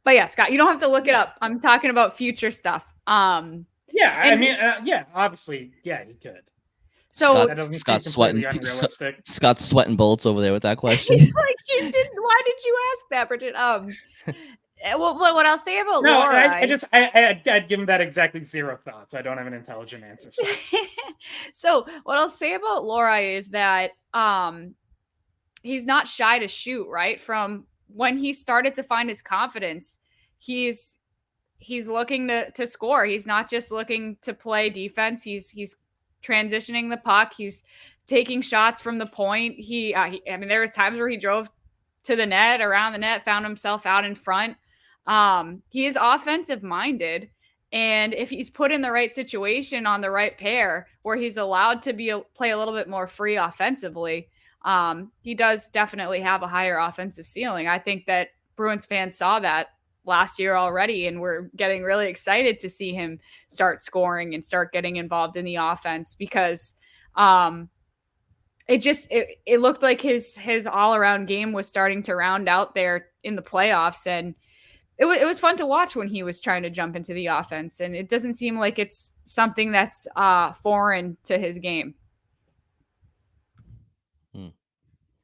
But yeah, Scott, you don't have to look it up. I'm talking about future stuff. Yeah, obviously, yeah, you could. So Scott's sweating bullets over there with that question. He's like, why did you ask that, Bridget? Well, what I'll say about Lohrei, I'd give him that exactly 0 thoughts. I don't have an intelligent answer. So what I'll say about Lohrei is that he's not shy to shoot. Right from when he started to find his confidence, he's looking to score. He's not just looking to play defense. He's transitioning the puck. He's taking shots from the point. There was times where he drove to the net, around the net, found himself out in front. He is offensive minded. And if he's put in the right situation on the right pair where he's allowed to play a little bit more free offensively, he does definitely have a higher offensive ceiling. I think that Bruins fans saw that last year already, and we're getting really excited to see him start scoring and start getting involved in the offense, because it looked like his all-around game was starting to round out there in the playoffs, and it was fun to watch when he was trying to jump into the offense, and it doesn't seem like it's something that's foreign to his game.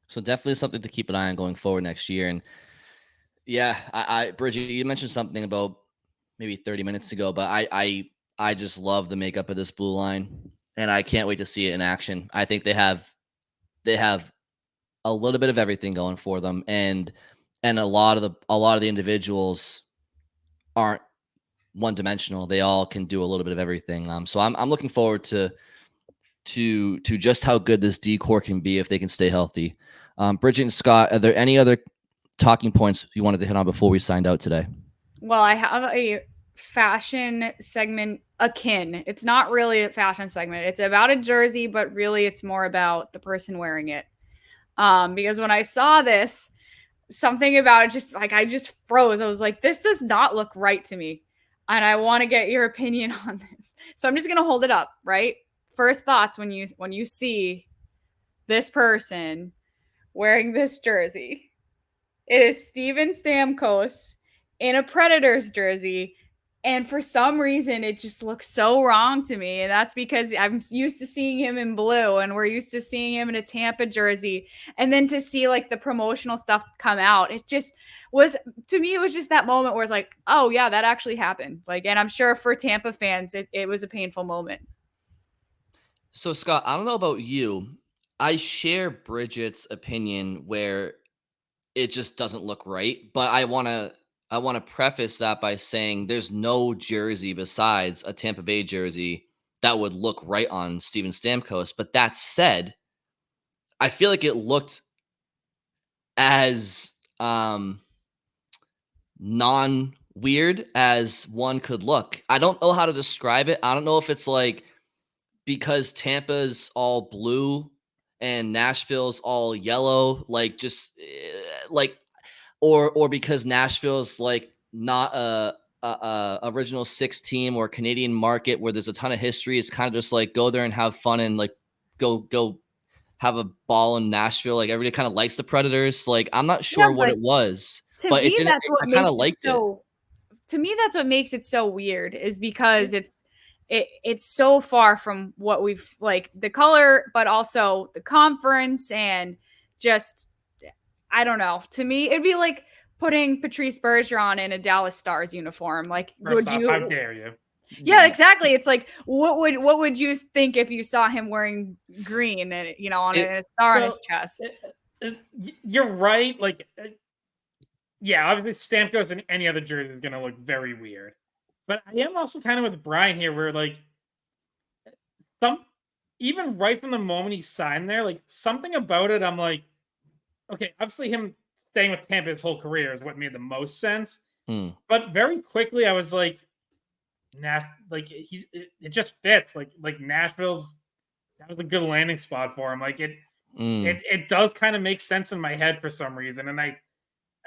So definitely something to keep an eye on going forward next year. And yeah, Bridget, you mentioned something about maybe 30 minutes ago, but I just love the makeup of this blue line, and I can't wait to see it in action. I think they have a little bit of everything going for them, and a lot of the individuals aren't one dimensional. They all can do a little bit of everything. So I'm looking forward to just how good this D-core can be if they can stay healthy. Bridget and Scott, are there any other talking points you wanted to hit on before we signed out today? Well, I have a fashion segment akin. It's not really a fashion segment. It's about a jersey, but really it's more about the person wearing it. Because when I saw this, something about it just like I just froze. I was like, this does not look right to me. And I want to get your opinion on this. So I'm just gonna hold it up, right? First thoughts when you see this person wearing this jersey. It is Steven Stamkos in a Predators jersey. And for some reason, it just looks so wrong to me. And that's because I'm used to seeing him in blue, and we're used to seeing him in a Tampa jersey. And then to see like the promotional stuff come out, it just was, to me, it was just that moment where it's like, oh yeah, that actually happened. Like, and I'm sure for Tampa fans, it was a painful moment. So Scott, I don't know about you. I share Bridget's opinion where it just doesn't look right, but I want to preface that by saying there's no jersey besides a Tampa Bay jersey that would look right on Steven Stamkos. But that said, I feel like it looked as non-weird as one could look. I don't know how to describe it. I don't know if it's like because Tampa's all blue and Nashville's all yellow, like just like, or because Nashville's like not a original six team or Canadian market where there's a ton of history. It's kind of just like go there and have fun and like go have a ball in Nashville. Like everybody kind of likes the Predators. Like I'm not sure what it was, but it didn't. I kind of liked it. To me, that's what makes it so weird, is because it's so far from what we've like the color, but also the conference, and just I don't know. To me, it'd be like putting Patrice Bergeron in a Dallas Stars uniform. Like, First off, how dare you? Yeah, exactly. It's like what would you think if you saw him wearing green and on a star on his chest? You're right. Like, yeah, obviously Stamkos in any other jersey is gonna look very weird. But I am also kind of with Brian here, where like even right from the moment he signed there, like something about it, I'm like, okay, obviously him staying with Tampa his whole career is what made the most sense. But very quickly I was like, it just fits. Like Nashville's, that was a good landing spot for him. Like it does kind of make sense in my head for some reason, and I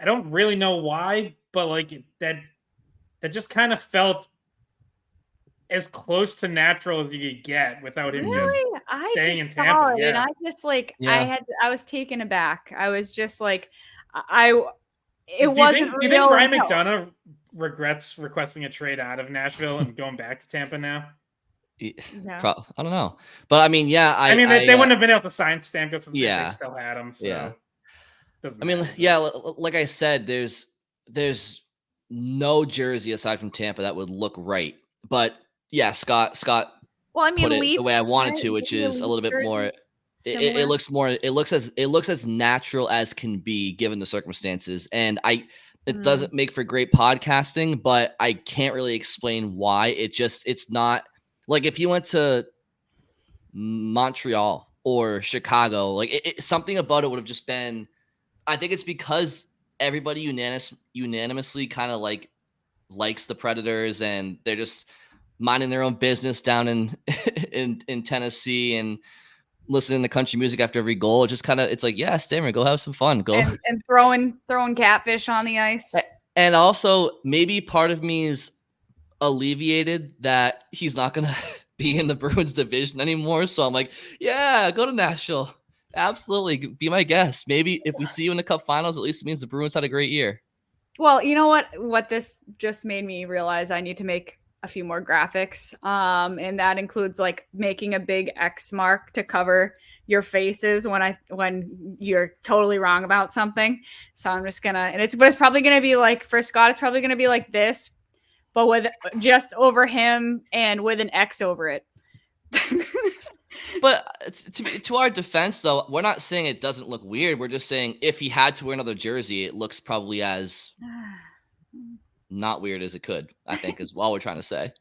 don't really know why, but like that just kind of felt as close to natural as you could get without him just staying in Tampa. Yeah. And I just like I was taken aback. I was just like it wasn't real. Do you think Ryan McDonough regrets requesting a trade out of Nashville and going back to Tampa now? I don't know, but I mean, yeah, I mean, they wouldn't have been able to sign Stamkos if they still had him. So yeah, I mean, yeah, like I said, there's no jersey aside from Tampa that would look right, but yeah, Scott. Well, I mean, put it the way I wanted to, which is a little bit more. It looks as natural as can be given the circumstances, and it doesn't make for great podcasting, but I can't really explain why. It's not like if you went to Montreal or Chicago, like something about it would have just been. I think it's because everybody unanimously kind of like likes the Predators, and they're just minding their own business down in Tennessee and listening to country music after every goal. It just kind of, it's like, yeah, Stammer, go have some fun. Go and throwing catfish on the ice. And also maybe part of me is alleviated that he's not going to be in the Bruins division anymore. So I'm like, yeah, go to Nashville. Absolutely. Be my guest. Maybe if we see you in the Cup Finals, at least it means the Bruins had a great year. Well, you know what this just made me realize I need to make a few more graphics. And that includes like making a big X mark to cover your faces when you're totally wrong about something. So I'm just gonna, but it's probably gonna be like, for Scott, it's probably gonna be like this, but with just over him and with an X over it. But to our defense, though, we're not saying it doesn't look weird. We're just saying if he had to wear another jersey, it looks probably as not weird as it could, I think, is all we're trying to say.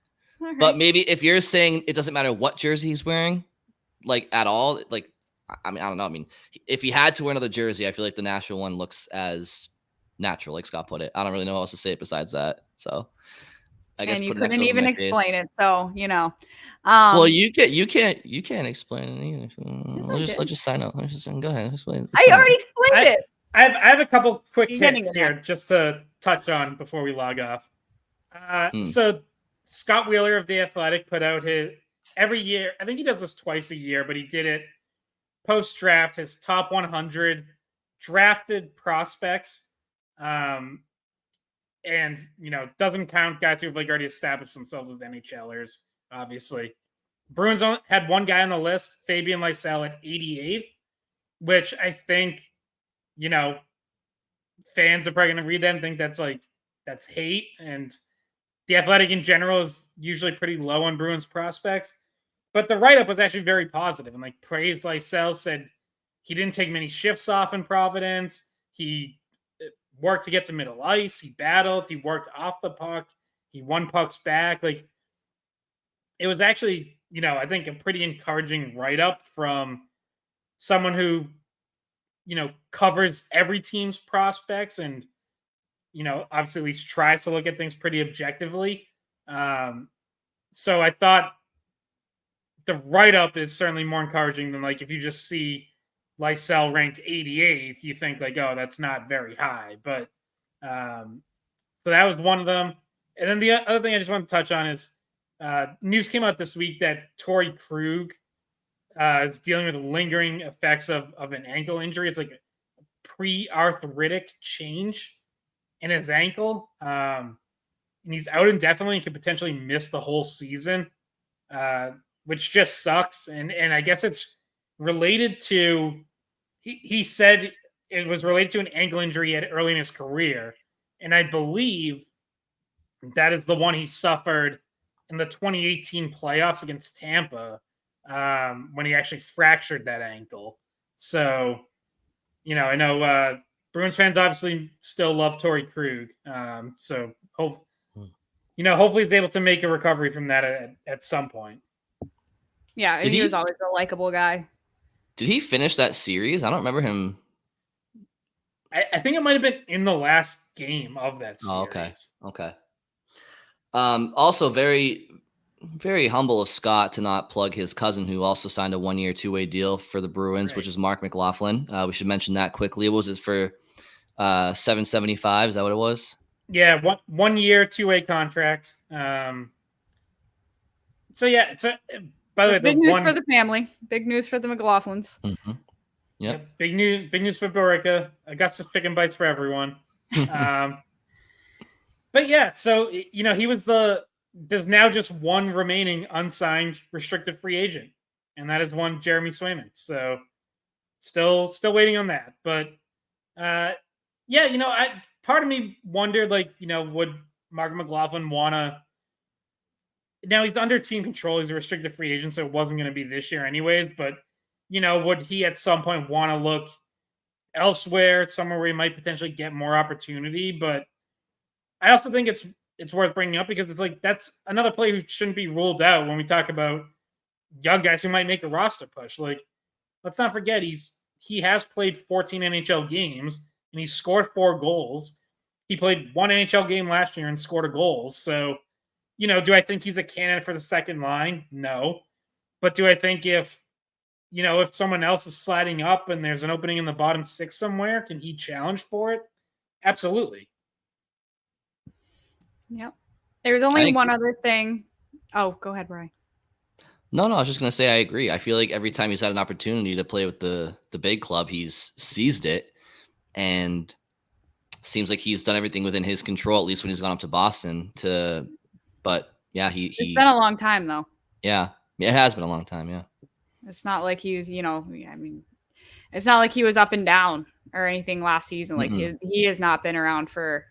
Right. But maybe if you're saying it doesn't matter what jersey he's wearing, like at all, like, I mean, I don't know. I mean, if he had to wear another jersey, I feel like the Nashville one looks as natural, like Scott put it. I don't really know what else to say besides that. So I guess and you put an X couldn't over even my explain face. it, so you know. Well, you can't explain it either. Yes, Let's just sign up. Go ahead. I already explained it. I have a couple quick You're getting hits it here now. just to touch on before we log off. So Scott Wheeler of The Athletic put out his every year. I think he does this twice a year, but he did it post draft. His top 100 drafted prospects, and doesn't count guys who've like already established themselves as NHLers. Obviously, Bruins had one guy on the list, Fabian Lysell at 88th, which I think, fans are probably going to read that and think that's hate. And The Athletic in general is usually pretty low on Bruins prospects. But the write-up was actually very positive and like praised Lysell, said he didn't take many shifts off in Providence. He worked to get to middle ice. He battled. He worked off the puck. He won pucks back. Like, it was actually, I think a pretty encouraging write-up from someone who, covers every team's prospects and, obviously at least tries to look at things pretty objectively. So I thought the write-up is certainly more encouraging than like if you just see Lysell ranked 88th, you think like, oh, that's not very high. But so that was one of them. And then the other thing I just want to touch on is news came out this week that Torrey Krug is dealing with the lingering effects of an ankle injury. It's like a pre-arthritic change in his ankle. And he's out indefinitely and could potentially miss the whole season, which just sucks. And I guess it's related to, he said it was related to an ankle injury early in his career. And I believe that is the one he suffered in the 2018 playoffs against Tampa, when he actually fractured that ankle. So, I know Bruins fans obviously still love Torrey Krug. So hopefully he's able to make a recovery from that at some point. Yeah, he was always a likable guy. Did he finish that series? I don't remember him. I think it might have been in the last game of that series. Oh, okay. Also very, very humble of Scott to not plug his cousin, who also signed a 1-year, 2-way deal for the Bruins, which is Marc McLaughlin. We should mention that quickly. What was it for? $775? Is that what it was? Yeah, 1 year, 2-way contract. So yeah, by the way, big news for the family. Big news for the McLaughlins. Mm-hmm. Yep. Big news for Borica. I got some chicken bites for everyone. But yeah, so he was there's now just one remaining unsigned restricted free agent, and that is one Jeremy Swayman. So still waiting on that. But part of me wondered, would Marc McLaughlin wanna? Now he's under team control. He's a restricted free agent, so it wasn't going to be this year anyways. But would he at some point want to look elsewhere, somewhere where he might potentially get more opportunity? But I also think it's worth bringing up because it's like that's another player who shouldn't be ruled out when we talk about young guys who might make a roster push. Like, let's not forget he has played 14 NHL games and he scored 4 goals. He played 1 NHL game last year and scored a goal. So, do I think he's a candidate for the second line? No. But do I think if someone else is sliding up and there's an opening in the bottom 6 somewhere, can he challenge for it? Absolutely. Yep. There's only one other thing. Oh, go ahead, Bri. No, I was just going to say I agree. I feel like every time he's had an opportunity to play with the big club, he's seized it. And seems like he's done everything within his control, at least when he's gone up to Boston. But yeah, it's been a long time though. Yeah, it has been a long time. Yeah, it's not like he's I mean, it's not like he was up and down or anything last season. Like he has not been around for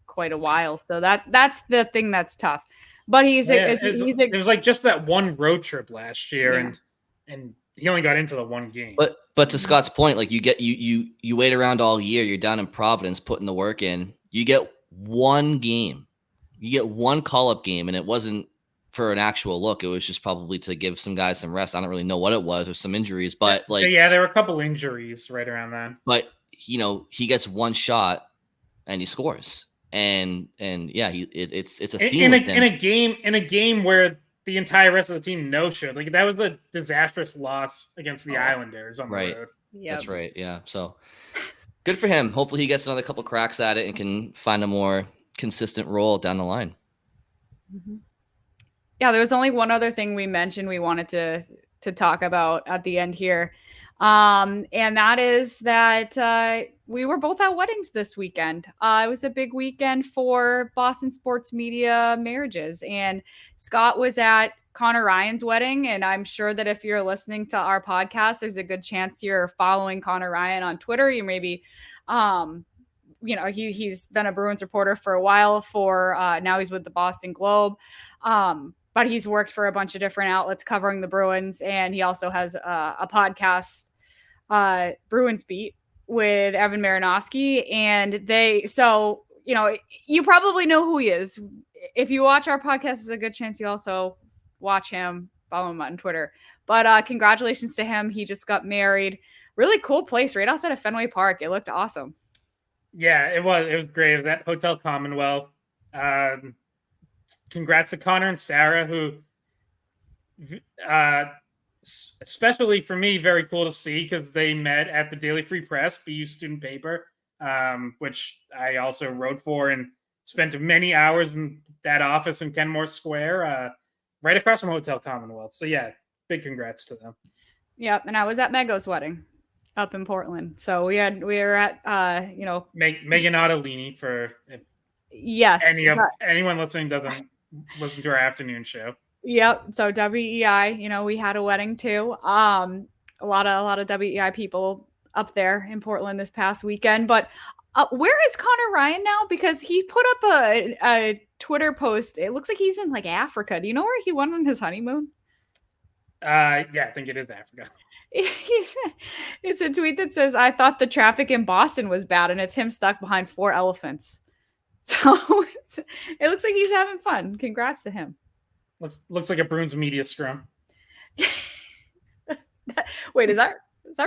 quite a while. So that's the thing that's tough. But it was like just that one road trip last year, and he only got into the one game. But to Scott's point, like you wait around all year. You're down in Providence, putting the work in. You get one game, you get one call up game, and it wasn't for an actual look. It was just probably to give some guys some rest. I don't really know what it was, or some injuries, but there were a couple injuries right around then. But he gets one shot and he scores. And yeah, it's a theme in a game where the entire rest of the team no-showed. Like that was a disastrous loss against the Islanders on the road. Yeah, that's right. Yeah, so good for him. Hopefully, he gets another couple cracks at it and can find a more consistent role down the line. Mm-hmm. Yeah, there was only one other thing we mentioned we wanted to talk about at the end here. And that is that we were both at weddings this weekend. It was a big weekend for Boston sports media marriages, and Scott was at Connor Ryan's wedding. And I'm sure that if you're listening to our podcast, there's a good chance you're following Connor Ryan on Twitter. You maybe, he's been a Bruins reporter for a while. Now he's with the Boston Globe. But he's worked for a bunch of different outlets covering the Bruins, and he also has a podcast, Bruins Beat, with Evan Marinofsky. And you probably know who he is. If you watch our podcast, there's a good chance you also watch him, follow him on Twitter. But congratulations to him. He just got married. Really cool place right outside of Fenway Park. It looked awesome. Yeah, it was. It was great. It was at Hotel Commonwealth. Congrats to Connor and Sarah, who, especially for me, very cool to see because they met at the Daily Free Press, BU student paper, which I also wrote for and spent many hours in that office in Kenmore Square, right across from Hotel Commonwealth. So yeah, big congrats to them. Yeah, and I was at Mego's wedding up in Portland. So we were at Megan Ottolini for. Yes. Anyone listening doesn't listen to our afternoon show. Yep. So WEI, we had a wedding too. A lot of WEI people up there in Portland this past weekend. But where is Connor Ryan now? Because he put up a Twitter post. It looks like he's in like Africa. Do you know where he went on his honeymoon? Yeah, I think it is Africa. It's a tweet that says, "I thought the traffic in Boston was bad," and it's him stuck behind 4 elephants. So it looks like he's having fun. Congrats to him. Looks like a Bruins media scrum. Wait, is that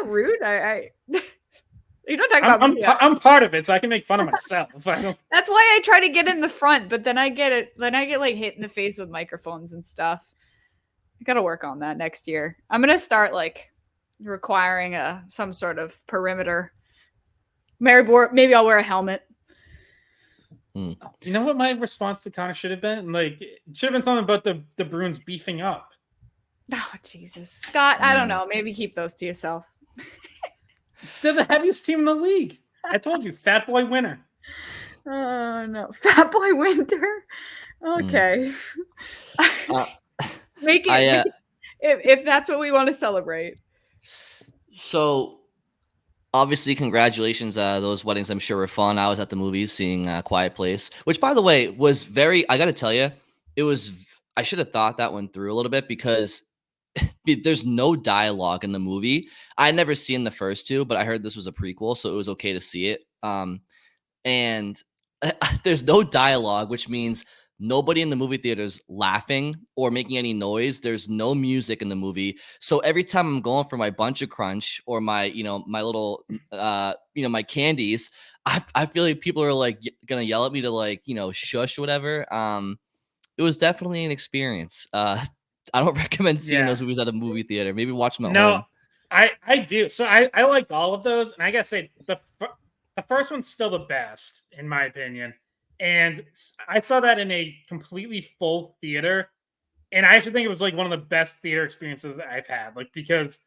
rude? You're not talking about media. I'm part of it, so I can make fun of myself. That's why I try to get in the front, but then I get like hit in the face with microphones and stuff. I gotta work on that next year. I'm gonna start like requiring some sort of perimeter. Maybe I'll wear a helmet. You know what my response to Connor should have been? Like, it should have been something about the Bruins beefing up. Oh, Jesus. Scott, I don't know. Maybe keep those to yourself. They're the heaviest team in the league. I told you, Fat Boy Winter. Oh, no. Fat Boy Winter? Okay. Make it, if that's what we want to celebrate. So... obviously, congratulations. Those weddings, I'm sure, were fun. I was at the movies seeing Quiet Place, which, by the way, was I got to tell you, I should have thought that one through a little bit because there's no dialogue in the movie. I had never seen the first two, but I heard this was a prequel, so it was okay to see it. And there's no dialogue, which means nobody in the movie theater is laughing or making any noise. There's no music in the movie. So every time I'm going for my bunch of crunch or my little, my candies, I feel like people are like going to yell at me to like, shush or whatever. It was definitely an experience. I don't recommend seeing those movies at a movie theater. Maybe watch them at home. I do. So I like all of those. And I got to say the first one's still the best in my opinion. And I saw that in a completely full theater. And I actually think it was like one of the best theater experiences that I've had. Like, because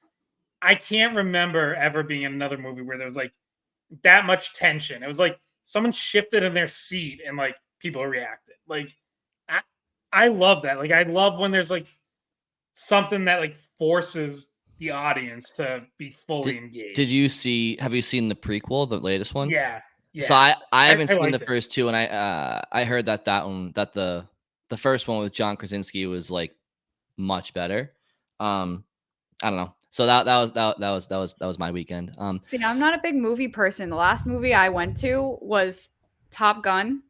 I can't remember ever being in another movie where there was like that much tension. It was like someone shifted in their seat and like people reacted. Like I love that. Like I love when there's like something that like forces the audience to be fully engaged. Have you seen the prequel, the latest one? Yeah. Yeah. So I haven't seen the liked it. first two, and I heard that the first one with John Krasinski was like much better. I don't know. So that was my weekend. See, I'm not a big movie person. The last movie I went to was Top Gun.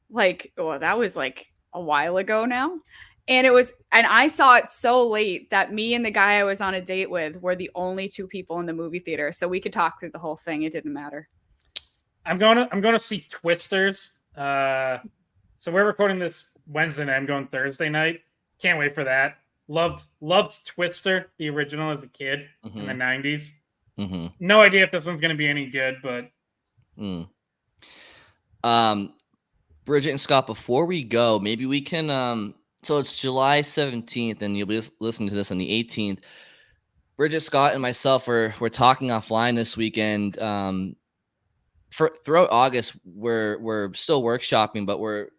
Like, oh, that was like a while ago now. And I saw it so late that me and the guy I was on a date with were the only two people in the movie theater. So we could talk through the whole thing. It didn't matter. I'm gonna see Twisters. So we're recording this Wednesday night. I'm going Thursday night. Can't wait for that. Loved Twister, the original, as a kid in the 90s. Mm-hmm. No idea if this one's gonna be any good, but Bridget and Scott, before we go, maybe we can so it's July 17th, and you'll be listening to this on the 18th. Bridget, Scott, and myself we're talking offline this weekend. Throughout August, we're still workshopping, but we're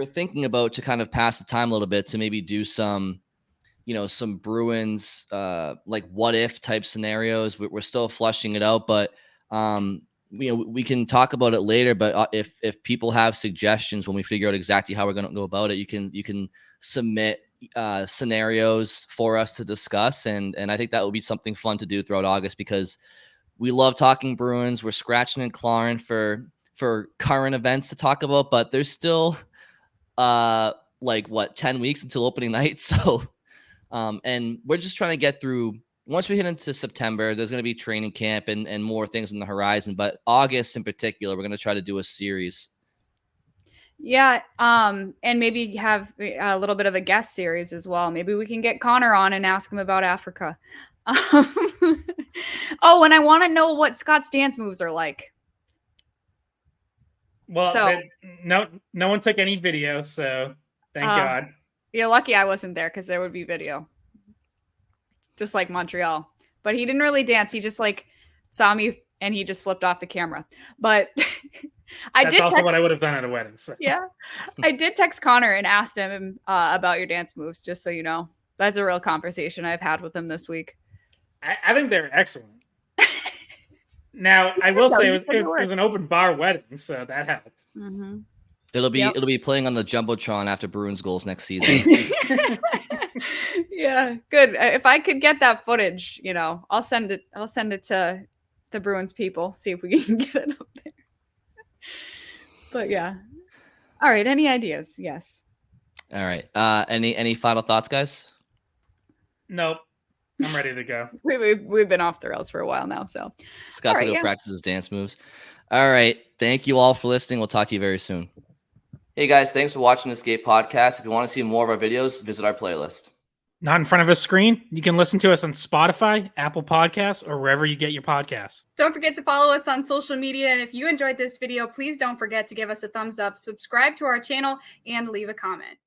thinking about to kind of pass the time a little bit to maybe do some Bruins like what if type scenarios. We're still flushing it out, but we can talk about it later. But if people have suggestions when we figure out exactly how we're going to go about it, you can submit scenarios for us to discuss, and I think that will be something fun to do throughout August, because we love talking Bruins. We're scratching and clawing for current events to talk about, but there's still 10 weeks until opening night. So and we're just trying to get through. Once we hit into September, there's going to be training camp and more things on the horizon, but August in particular, we're going to try to do a series. Yeah, and maybe have a little bit of a guest series as well. Maybe we can get Connor on and ask him about Africa. Oh, and I want to know what Scott's dance moves are like. Well, no one took any video, so thank God. You're lucky I wasn't there, because there would be video. Just like Montreal. But he didn't really dance. He just like saw me and he just flipped off the camera. But That's also what I would have done at a wedding. So. Yeah. I did text Connor and asked him about your dance moves, just so you know. That's a real conversation I've had with him this week. I think they're excellent. Now, I will say it was an open bar wedding, so that helped. Mm-hmm. It'll be playing on the Jumbotron after Bruins goals next season. Yeah, good. If I could get that footage, I'll send it to the Bruins people, see if we can get it up there. But yeah. All right, any ideas? Yes. All right. Any final thoughts, guys? Nope. I'm ready to go. We've been off the rails for a while now, so Scott's going to practice his dance moves. All right. Thank you all for listening. We'll talk to you very soon. Hey guys, thanks for watching the Skate Podcast. If you want to see more of our videos, visit our playlist. Not in front of a screen? You can listen to us on Spotify, Apple Podcasts, or wherever you get your podcasts. Don't forget to follow us on social media. And if you enjoyed this video, please don't forget to give us a thumbs up, subscribe to our channel, and leave a comment.